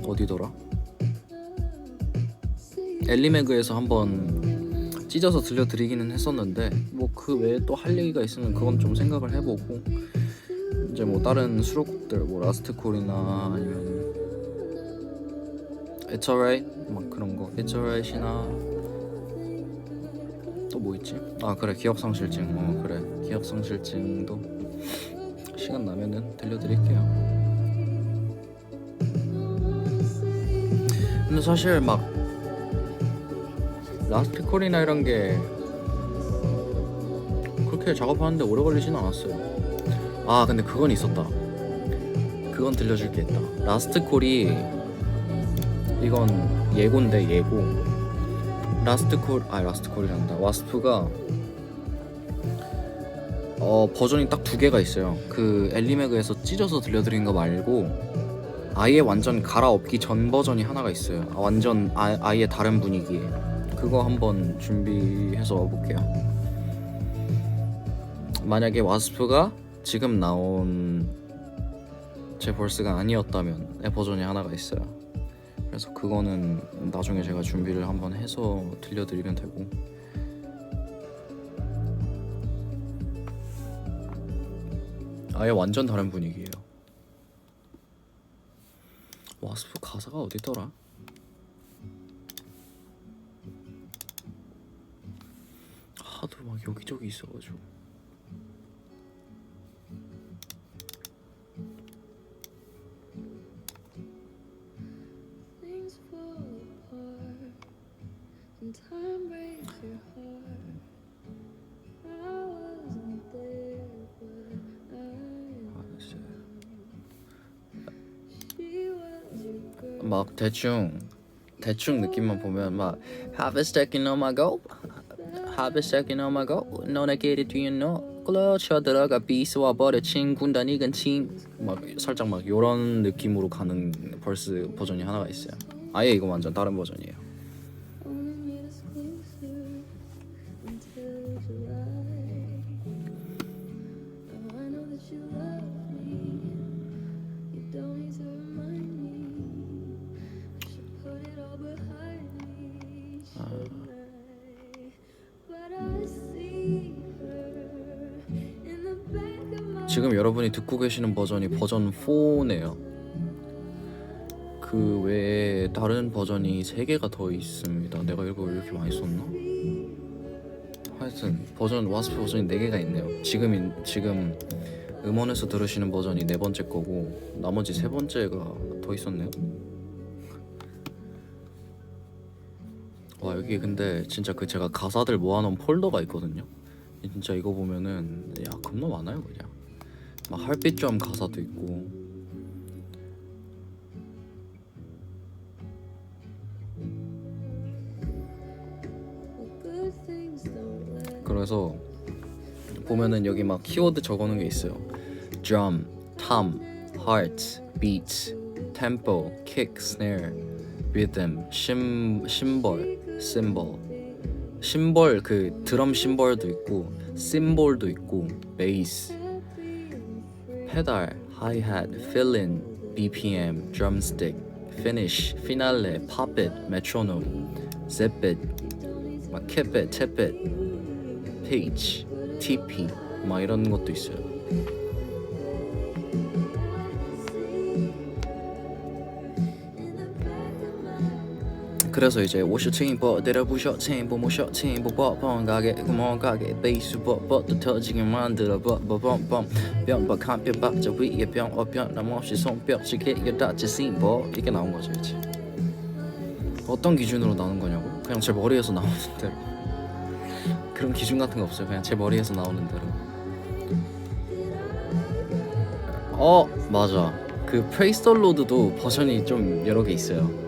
어디더라? 엘리매그에서 한번 찢어서 들려드리기는 했었는데 뭐 그 외에 또 할 얘기가 있으면 그건 좀 생각을 해보고 이제 뭐 다른 수록곡들 뭐 라스트콜이나 아니면 It's Alright 막 그런 거 It's Alright이나 또 뭐 있지? 아 그래 기억상실증 그래 기억상실증도 시간 나면은 들려드릴게요. 근데 사실 막 라스트콜이나 이런 게 그렇게 작업하는데 오래 걸리진 않았어요. 아 근데 그건 있었다. 그건 들려줄 게 있다. 라스트콜이 이건 예고인데 예고. 라스트콜이란다. 와스프가 버전이 딱 두 개가 있어요. 그 엘리매그에서 찢어서 들려드린 거 말고 아예 완전 갈아엎기 전 버전이 하나가 있어요. 완전 아예 다른 분위기에. 그거 한번 준비해서 와볼게요. 만약에 와스프가 지금 나온 제 벌스가 아니었다면 내 버전이 하나가 있어요. 그래서 그거는 나중에 제가 준비를 한번 해서 들려드리면 되고 아예 완전 다른 분위기예요. 와스프 가사가 어디더라? 하도 막 여기저기 있어가지고 Things fall apart and time breaks your heart. I wasn't there, but she was your girl. 막 대충 느낌만 보면 막 Have a stacking on my go Have a stacking on my go 너네 get it do you know 글로 쳐들어가 비스와 버려친 군단 익은 팀막 살짝 막 요런 느낌으로 가는 벌스 버전이 하나가 있어요. 아예 이거 완전 다른 버전이에요. Only made us closer until July. Now I know that you love me. You don't need to remind me. I should put it all behind me, shouldn't I? But I see her in the back of my 지금 여러분이 듣고 계시는 버전이 버전 4네요. 그 외에 다른 버전이 3개가 더 있습니다. 내가 이걸 왜 이렇게 많이 썼나? 하여튼 와스프 버전이 4개가 있네요. 지금 음원에서 들으시는 버전이 4번째 거고 나머지 3번째가 더 있었네요. 와 여기 근데 진짜 그 제가 가사들 모아놓은 폴더가 있거든요. 진짜 이거 보면은 야 겁나 많아요 그냥. 막 햇빛점 가사도 있고 good things don't last. 그래서 보면은 여기 막 키워드 적어놓은 게 있어요. drum, tom, heart, beat, tempo, kick, snare, rhythm, 심벌, symbol. 심벌 그 드럼 심벌도 있고 심볼도 있고 베이스, 페달, 하이햇, 필인, BPM, drumstick, finish, finale, pop-it, metronome, zip-it, 막 keep-it, tap-it, page, TP 막 이런 것도 있어요. 그래서 이제 50층보 때려부셔 층보 모셔 층보 뻔뻔 가게 구멍 가게 베이스 뻗뻗 터지게 만들어 뻔뻔뻔 뿅박한 뿅박자 위에 뿅 남없이 손뼉치게 다치 심보 이게 나온 거죠 이제. 어떤 기준으로 나오는 거냐고? 그냥 제 머리에서 나오는 대로. 그런 기준 같은 거 없어요. 그냥 제 머리에서 나오는 대로. 맞아. 그 Praise the Lord도 버전이 좀 여러 개 있어요.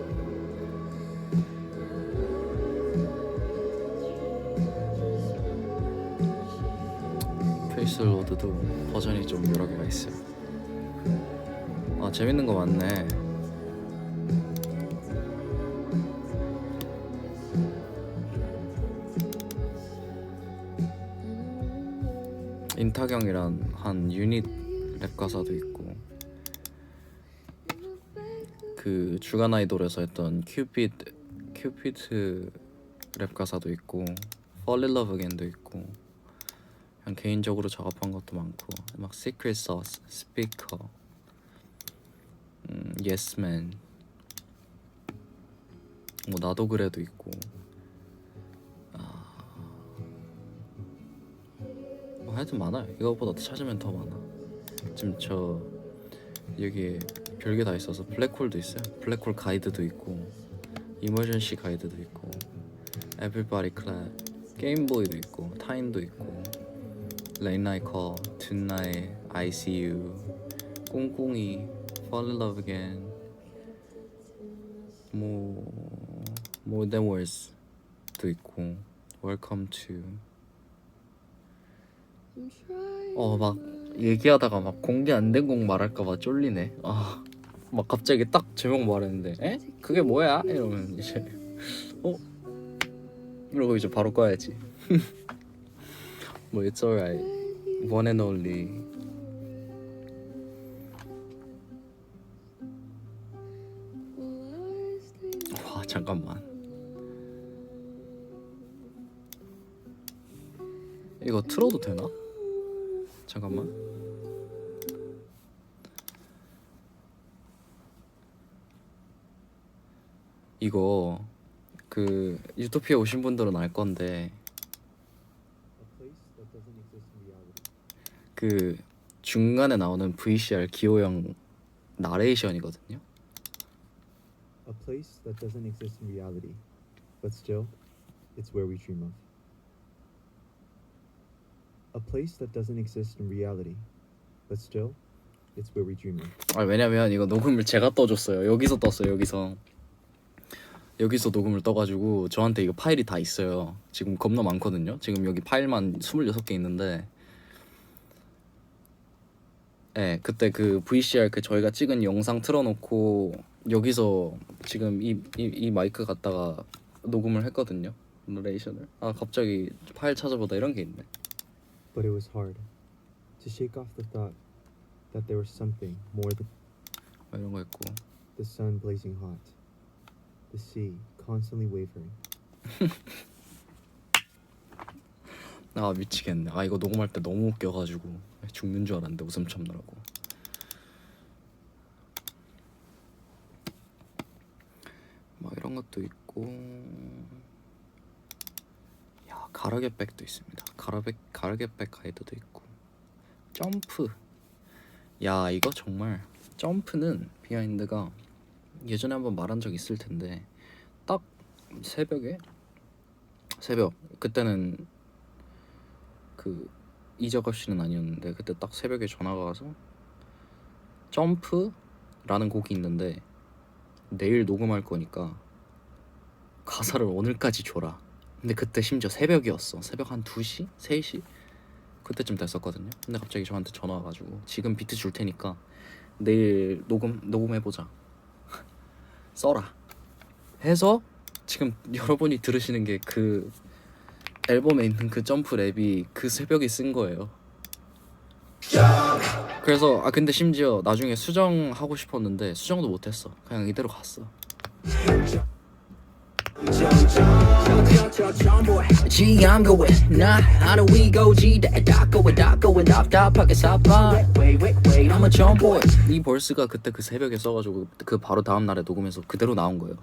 Praise the Lord도 버전이 좀 여러 개가 있어요. 아 재밌는 거 많네. 인타경이란 한 유닛 랩 가사도 있고 그 주간 아이돌에서 했던 큐피드 랩 가사도 있고 Fall in Love Again도 있고 그냥 개인적으로 작업한 것도 많고 막 Secret Sauce, Speaker, Yes Man 뭐 나도 그래도 있고 하여튼 많아요. 이거보다 찾으면 더 많아. 지금 저 여기 별게 다 있어서 블랙홀도 있어요. 블랙홀 가이드도 있고 이머전시 가이드도 있고 Everybody Clap 게임보이도 있고 타임도 있고 Late Night Call, Tonight, I See You, 꽁꽁이, Fall in Love Again, More Than Words도 있고 Welcome to 막 얘기하다가 막 공개 안 된 곡 말할까봐 쫄리네. 막 갑자기 딱 제목 말했는데 에? 그게 뭐야? 이러면 이제 이러고 이제 바로 꺼야지. 뭐 It's alright, One and Only. 와 잠깐만. 이거 틀어도 되나? 잠깐만. 이거 그 유토피아 오신 분들은 알 건데 그 중간에 나오는 VCR 기호형 나레이션이거든요. A place that doesn't exist in reality, but still, it's where we dream of. A place that doesn't exist in reality, but still, it's where we dream of. 왜냐면 이거 녹음을 제가 떠줬어요. 여기서 떴어요. 여기서 녹음을 떠가지고 저한테 이거 파일이 다 있어요. 지금 겁나 많거든요. 지금 여기 파일만 26개 있는데 그때 그 VCR 그 저희가 찍은 영상 틀어놓고 여기서 지금 이 마이크 갖다가 녹음을 했거든요. 너레이션을. 갑자기 파일 찾아보다 이런 게 있네. But it was hard to shake off the thought that there was something more than 이런 거 있고 the sun blazing hot, the sea constantly wavering. 미치겠네. 이거 녹음할 때 너무 웃겨가지고 죽는 줄 알았는데 웃음 참느라고. 막 이런 것도 있고 가르게백도 있습니다. 가르게백 가이드도 있고 점프. 이거 정말 점프는 비하인드가 예전에 한번 말한 적 있을 텐데 딱 새벽 그때는 그 이작업 씨는 아니었는데 그때 딱 새벽에 전화가 와서 점프라는 곡이 있는데 내일 녹음할 거니까 가사를 오늘까지 줘라. 근데 그때 심지어 새벽이었어. 새벽 한 2시? 3시? 그때쯤 됐었거든요. 근데 갑자기 저한테 전화 와가지고 지금 비트 줄 테니까 내일 녹음해보자. 써라 해서 지금 여러분이 들으시는 게 그 앨범에 있는 그 점프 랩이 그 새벽에 쓴 거예요. 그래서 근데 심지어 나중에 수정하고 싶었는데 수정도 못했어. 그냥 이대로 갔어. G, I'm going. Nah, how do we go? G, that going off top pocket top line. Wait, I'm a jump boy. 이 벌스가 그때 그 새벽에 써가지고 그 바로 다음 날에 녹음해서 그대로 나온 거예요.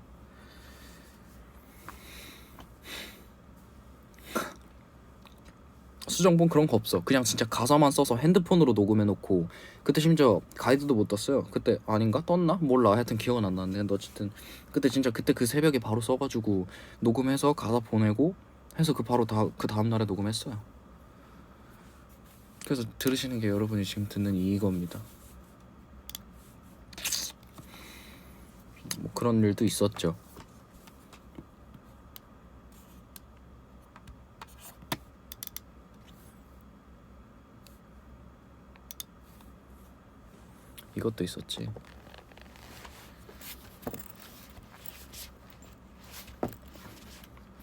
수정본 그런 거 없어. 그냥 진짜 가사만 써서 핸드폰으로 녹음해놓고, 그때 심지어 가이드도 못 떴어요. 그때 아닌가? 떴나? 몰라. 하여튼 기억은 안 나는데, 근데 어쨌든 그때 진짜 그때 그 새벽에 바로 써가지고 녹음해서 가사 보내고 해서 그 바로 그 다음 날에 녹음했어요. 그래서 들으시는 게 여러분이 지금 듣는 이겁니다. 뭐 그런 일도 있었죠. 이것도 있었지.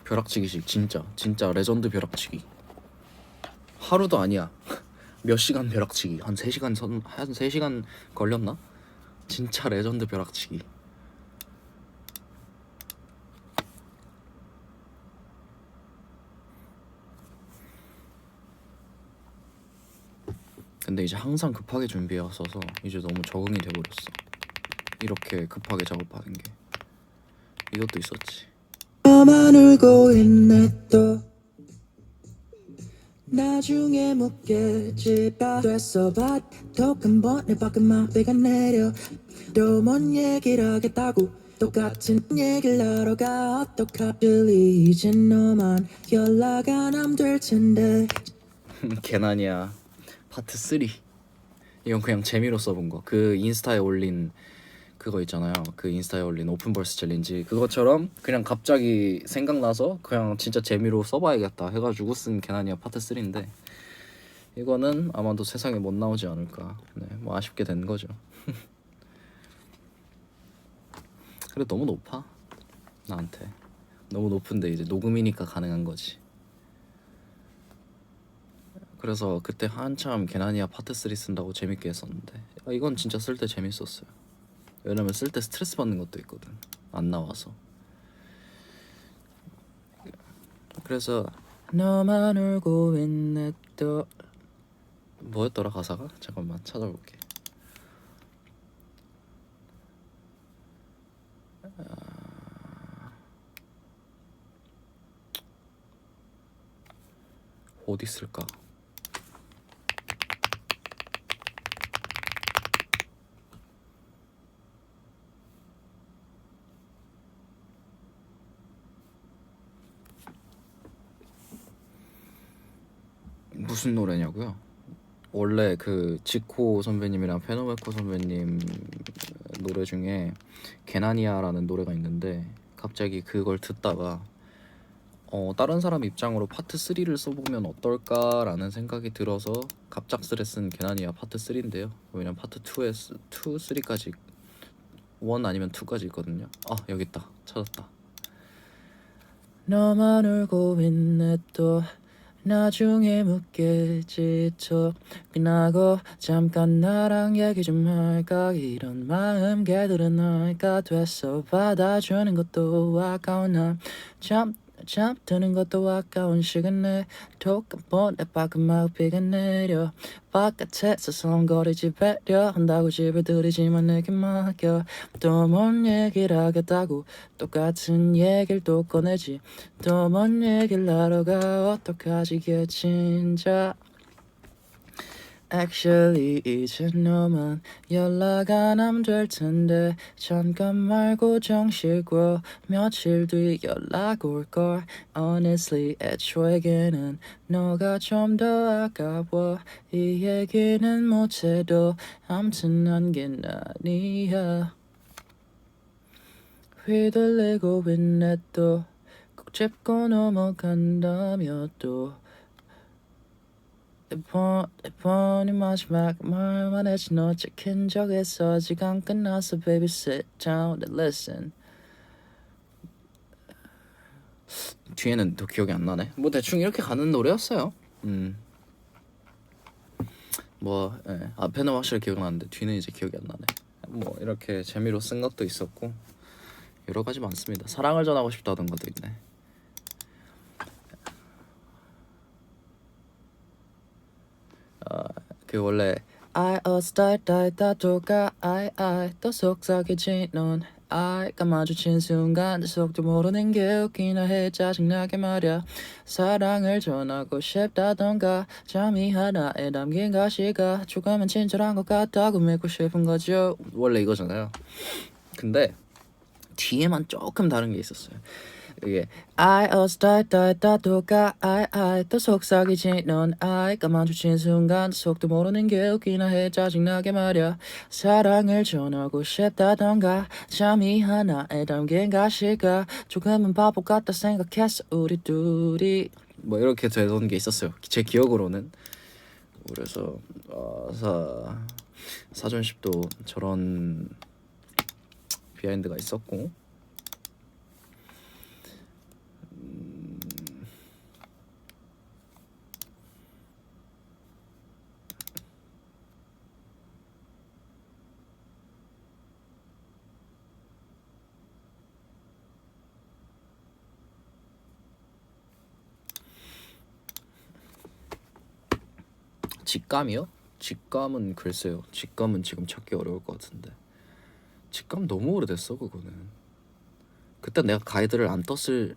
벼락치기식 진짜 레전드 벼락치기. 하루도 아니야. 몇 시간 벼락치기. 한 3시간 한 3시간 걸렸나? 진짜 레전드 벼락치기. 근데 이제 항상 급하게 준비해 왔어서 이제 너무 적응이 돼 버렸어. 이렇게 급하게 작업하는 게. 이것도 있었지. 너만 울고 있네 또 나중에 묻겠지가 됐어 봐도 한번 내 밖에만 비가 내려 또 뭔 얘기를 하겠다고 똑같은 얘기를 하러 가 어떡하지 이제 너만 연락 안 하면 될 텐데 개난이야 파트 3. 이건 그냥 재미로 써본 거. 그 인스타에 올린 그거 있잖아요. 그 인스타에 올린 오픈벌스 챌린지 그것처럼 그냥 갑자기 생각나서 그냥 진짜 재미로 써봐야겠다 해가지고 쓴 개난이야 파트 3인데, 이거는 아마도 세상에 못 나오지 않을까. 네, 뭐 아쉽게 된 거죠. 그래 너무 높아 나한테. 너무 높은데 이제 녹음이니까 가능한 거지. 그래서 그때 한참 개나니아 파트 3 쓴다고 재밌게 했었는데, 이건 진짜 쓸 때 재밌었어요. 왜냐면 쓸 때 스트레스 받는 것도 있거든, 안 나와서. 그래서 너만 울고 있네 또 뭐였더라 가사가? 잠깐만 찾아볼게. 어디 있을까? 무슨 노래냐고요? 원래 그 지코 선배님이랑 페노메코 선배님 노래 중에 게나니아라는 노래가 있는데, 갑자기 그걸 듣다가 다른 사람 입장으로 파트 3를 써보면 어떨까라는 생각이 들어서 갑작스레 쓴 게나니아 파트 3인데요. 왜냐면 파트 2에 2, 3까지 1 아니면 2까지 있거든요. 아 여기 있다. 찾았다. 너만 울고 있네 또 나중에 묻겠지 또 끝나고 잠깐 나랑 얘기 좀 할까 이런 마음 개들은 할까 됐어 받아주는 것도 아까운 날 잠드는 것도 아까운 시간에 톡 한번 내 밖에만 비가 내려 바깥에서 성거리지 배려 한다고 집에 들이지만 내게 맡겨 또 뭔 얘기를 하겠다고 똑같은 얘기를 또 꺼내지 또 뭔 얘기를 하러 가 어떡하지 이게 진짜 Actually 이제 너만 연락 안 하면 될 텐데 잠깐 말고 정식으로 며칠 뒤 연락 올걸 Honestly 애초에게는 너가 좀 더 아까워 이 얘기는 못해도 암튼 난 게 아니야 휘둘리고 있네 또 꼭 짚고 넘어간다며 또 이번이 마지막 말만 했지 너 찍힌 적 있어 아직 안 끝났어 baby sit down and listen. 뒤에는 더 기억이 안 나네. 뭐 대충 이렇게 가는 노래였어요. 뭐 앞에는 확실히 기억나는데 뒤는 이제 기억이 안 나네. 뭐 이렇게 재미로 쓴 것도 있었고 여러 가지 많습니다. 사랑을 전하고 싶다던 것도 있네. 그 원래 I start 다도가 I 또 속삭이지 넌 아이가 마주친 순간 속도 모르는 게 웃기나 해 짜증나게 말야 사랑을 전하고 싶다던가 잠이 하나에 담긴 가시가 조금은 친절한 것 같다고 믿고 싶은 거죠. 원래 이거잖아요. 근데 뒤에만 조금 다른 게 있었어요. 이게 I was 따따따도가 I 또 속삭이지 넌 I가 마주친 순간 속도 모르는 게 웃기나 해 짜증나게 말야 사랑을 전하고 싶다던가 잠이 하나에 담긴 가시가 조금은 바보 같다 생각했어 우리 둘이 뭐 이렇게 되던 게 있었어요. 제 기억으로는. 그래서 사전십도 저런 비하인드가 있었고 직감이요? 직감은 글쎄요. 직감은 지금 찾기 어려울 것 같은데. 직감 너무 오래됐어 그거는. 그때 내가 가이드를 안 떴을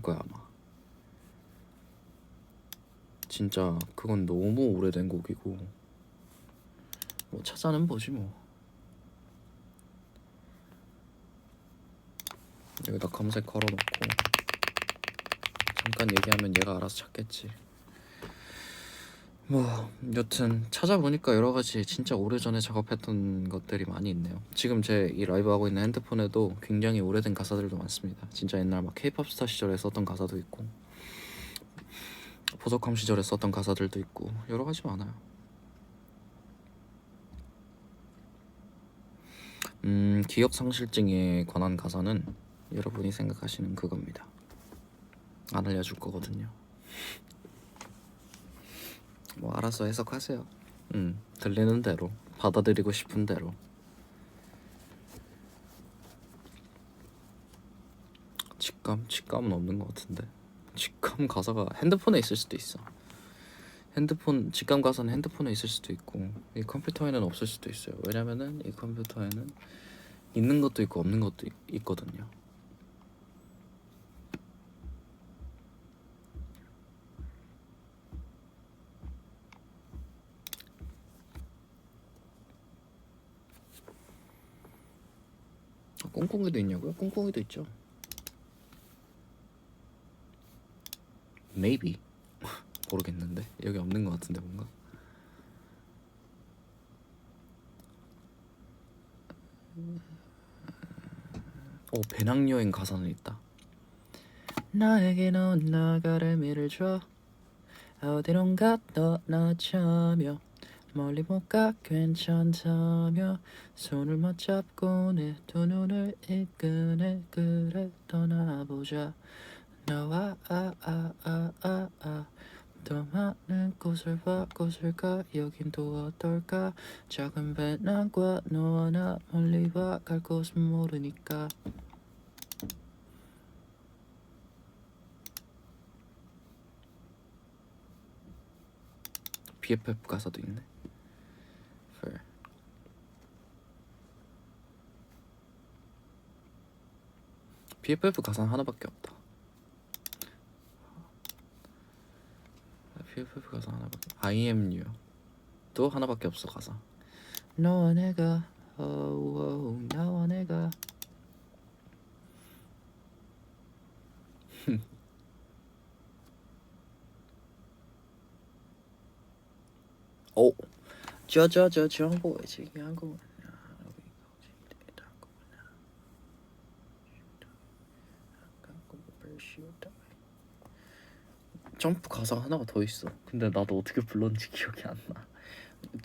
거야 아마. 진짜 그건 너무 오래된 곡이고 뭐 찾아는 보지 뭐. 여기다 검색 걸어놓고 잠깐 얘기하면 얘가 알아서 찾겠지. 뭐 여튼 찾아보니까 여러가지 진짜 오래전에 작업했던 것들이 많이 있네요. 지금 제 이 라이브 하고 있는 핸드폰에도 굉장히 오래된 가사들도 많습니다. 진짜 옛날 막 K-pop 스타 시절에 썼던 가사도 있고 보석함 시절에 썼던 가사들도 있고 여러가지 많아요. 기억상실증에 관한 가사는 여러분이 생각하시는 그겁니다. 안 알려줄 거거든요. 뭐 알아서 해석하세요. 들리는 대로 받아들이고 싶은 대로. 직감은 없는 것 같은데. 직감 가사가 핸드폰에 있을 수도 있어. 핸드폰 직감 가사는 핸드폰에 있을 수도 있고 이 컴퓨터에는 없을 수도 있어요. 왜냐면은 이 컴퓨터에는 있는 것도 있고 없는 것도 있거든요. 꽁꽁이도 있냐고요? 꽁꽁이도 있죠. Maybe 모르겠는데 여기 없는 것 같은데 뭔가. 배낭여행 가사는 있다. 나에게 넌 나갈 의미를 줘 어디론가 떠나자며 멀리 못 가 괜찮다며 손을 맞잡고 내 두 눈을 이끄네 그래 떠나보자 너와 더 많은 곳을 바꿔줄까 여긴 또 어떨까 작은 배낭과 너와 나 멀리 와 갈 곳은 모르니까. BFF 가사도 있네. Fair. BFF 가사는 하나밖에 없다. BFF 가사 하나밖에. I am you 또 하나밖에 없어 가사. 너와 내가 나와 내가 오 저저저 정보에 지기한 거 점프 가사가 하나가 더 있어. 근데 나도 어떻게 불렀는지 기억이 안 나.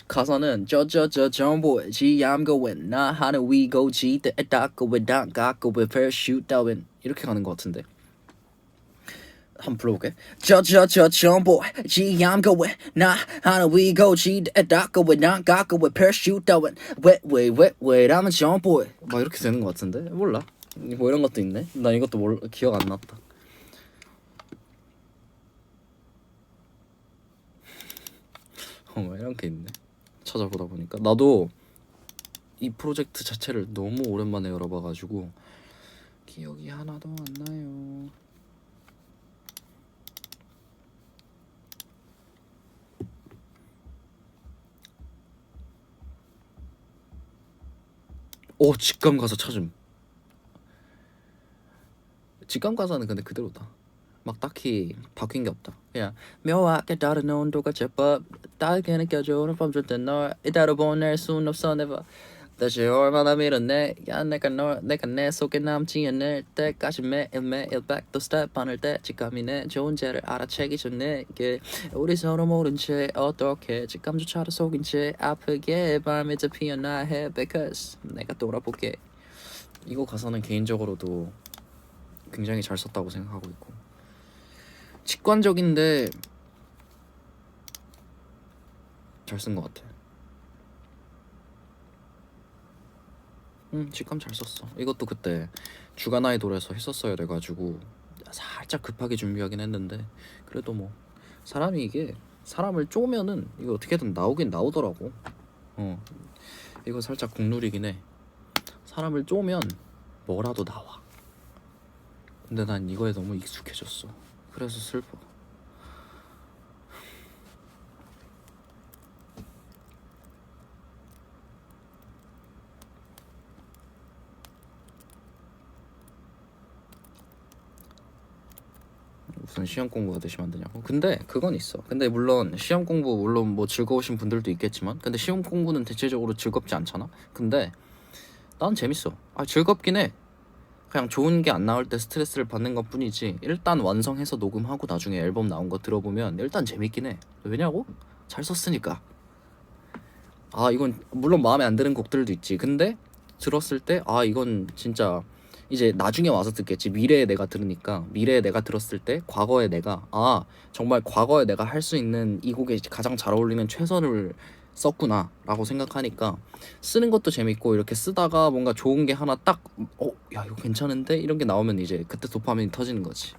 가사는 저저저 정보에 지암 going 나 하는 we go 지대 닦고 왜 닦고 왜 parachute 따윈 이렇게 가는 거 같은데. 한번 불러볼게. 저저저 정보에 지암 going 나 하는 we go 지대 닦고 왜 닦고 왜 parachute 따윈 왜 라면 정보에 막 이렇게 되는 거 같은데. 몰라. 뭐 이런 것도 있네. 나 이것도 기억 안 났다. 이런 게 있네. 찾아보다 보니까 나도 이 프로젝트 자체를 너무 오랜만에 열어봐가지고 기억이 하나도 안 나요. 오, 직감 가서 찾음. 직감 가서는 근데 그대로다. 막 딱히 바뀐 게 없다. 그냥 묘하게 다른 온도가 제법 따르게 느껴져오는 밤중때 널 이대로 보낼 순 없어 never. 다시 얼마나 밀어내 야 내가 내 속에 남지 않을 때까지 매일매일 back to step 하늘 때 직감이 내 존재를 알아채기 전에 우리 서로 모른 채 어떻게 직감조차도 속인 채 아프게 밤에 피어나 해 because 내가 돌아볼게. 이거 가사는 개인적으로도 굉장히 잘 썼다고 생각하고 있고 직관적인데 잘 쓴 것 같아. 직감 잘 썼어. 이것도 그때 주간 아이돌에서 했었어야 돼가지고 살짝 급하게 준비하긴 했는데 그래도 뭐 사람이 이게 사람을 쪼면은 이거 어떻게든 나오긴 나오더라고. 이거 살짝 국룰이긴 해. 사람을 쪼면 뭐라도 나와. 근데 난 이거에 너무 익숙해졌어. 그래서 슬퍼. 무슨 시험 공부하듯이 만드냐고. 근데 그건 있어. 근데 물론 시험 공부 물론 뭐 즐거우신 분들도 있겠지만 근데 시험 공부는 대체적으로 즐겁지 않잖아. 근데 난 재밌어. 즐겁긴 해. 그냥 좋은 게 안 나올 때 스트레스를 받는 것 뿐이지 일단 완성해서 녹음하고 나중에 앨범 나온 거 들어보면 일단 재밌긴 해. 왜냐고? 잘 썼으니까. 이건 물론 마음에 안 드는 곡들도 있지. 근데 들었을 때 이건 진짜 이제 나중에 와서 듣겠지. 미래에 내가 들으니까 미래에 내가 들었을 때 과거에 내가 정말 과거에 내가 할 수 있는 이 곡에 가장 잘 어울리는 최선을 썼구나 라고 생각하니까 쓰는 것도 재밌고 이렇게 쓰다가 뭔가 좋은 게 하나 딱 야 이거 괜찮은데? 이런 게 나오면 이제 그때 도파민이 터지는 거지.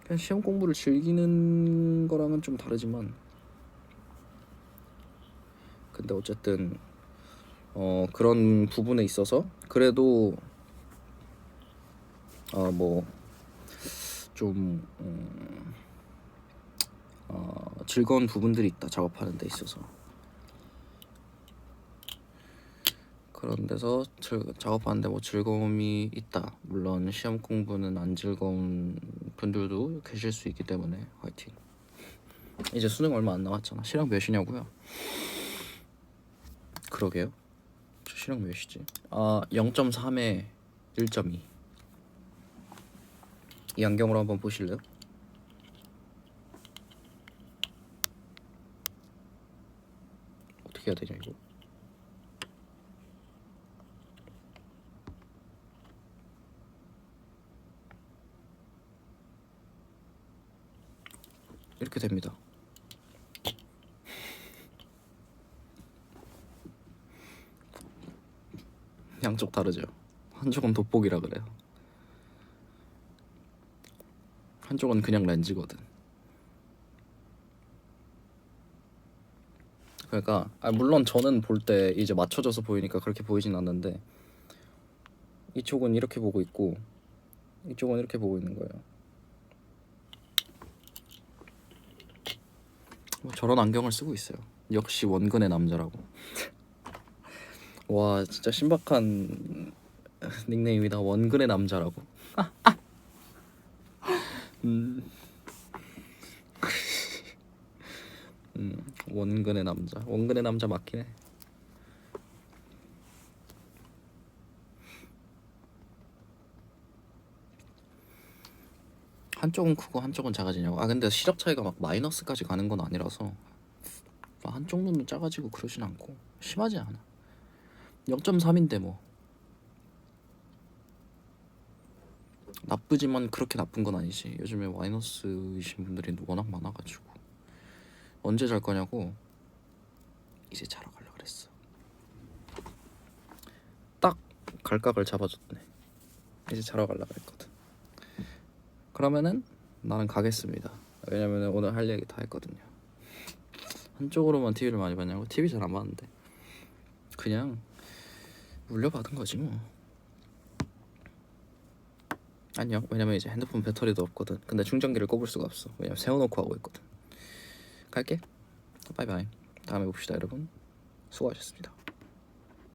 그냥 시험 공부를 즐기는 거랑은 좀 다르지만 근데 어쨌든 그런 부분에 있어서 그래도 뭐 좀 즐거운 부분들이 있다. 작업하는 데 있어서. 그런 데서 작업하는데 뭐 즐거움이 있다. 물론 시험 공부는 안 즐거운 분들도 계실 수 있기 때문에 화이팅. 이제 수능 얼마 안 남았잖아. 실력 몇이냐고요? 그러게요. 저 실력 몇이지? 0.3에 1.2. 이 안경으로 한번 보실래요? 어떻게 해야 되냐 이거? 이렇게 됩니다. 양쪽 다르죠? 한쪽은 돋보기라 그래요. 한쪽은 그냥 렌즈거든. 그러니까 물론 저는 볼 때 이제 맞춰져서 보이니까 그렇게 보이진 않는데 이쪽은 이렇게 보고 있고 이쪽은 이렇게 보고 있는 거예요. 뭐 저런 안경을 쓰고 있어요. 역시 원근의 남자라고. 와 진짜 신박한 닉네임이다. 원근의 남자라고. 원근의 남자. 원근의 남자 맞긴 해. 한쪽은 크고 한쪽은 작아지냐고. 근데 시력 차이가 막 마이너스까지 가는 건 아니라서 한쪽 눈은 작아지고 그러진 않고 심하지 않아. 0.3인데 뭐 나쁘지만 그렇게 나쁜 건 아니지. 요즘에 마이너스이신 분들이 워낙 많아가지고. 언제 잘 거냐고. 이제 자러 가려고 그랬어. 딱 갈각을 잡아줬네. 이제 자러 가려고 했거든. 그러면은 나는 가겠습니다. 왜냐면 오늘 할 얘기 다 했거든요. 한쪽으로만 TV를 많이 봤냐고? TV 잘 안 봤는데 그냥 물려받은 거지 뭐. 안녕. 왜냐면 이제 핸드폰 배터리도 없거든. 근데 충전기를 꼽을 수가 없어. 왜냐면 세워놓고 하고 있거든. 갈게. 바이바이. 다음에 봅시다 여러분. 수고하셨습니다.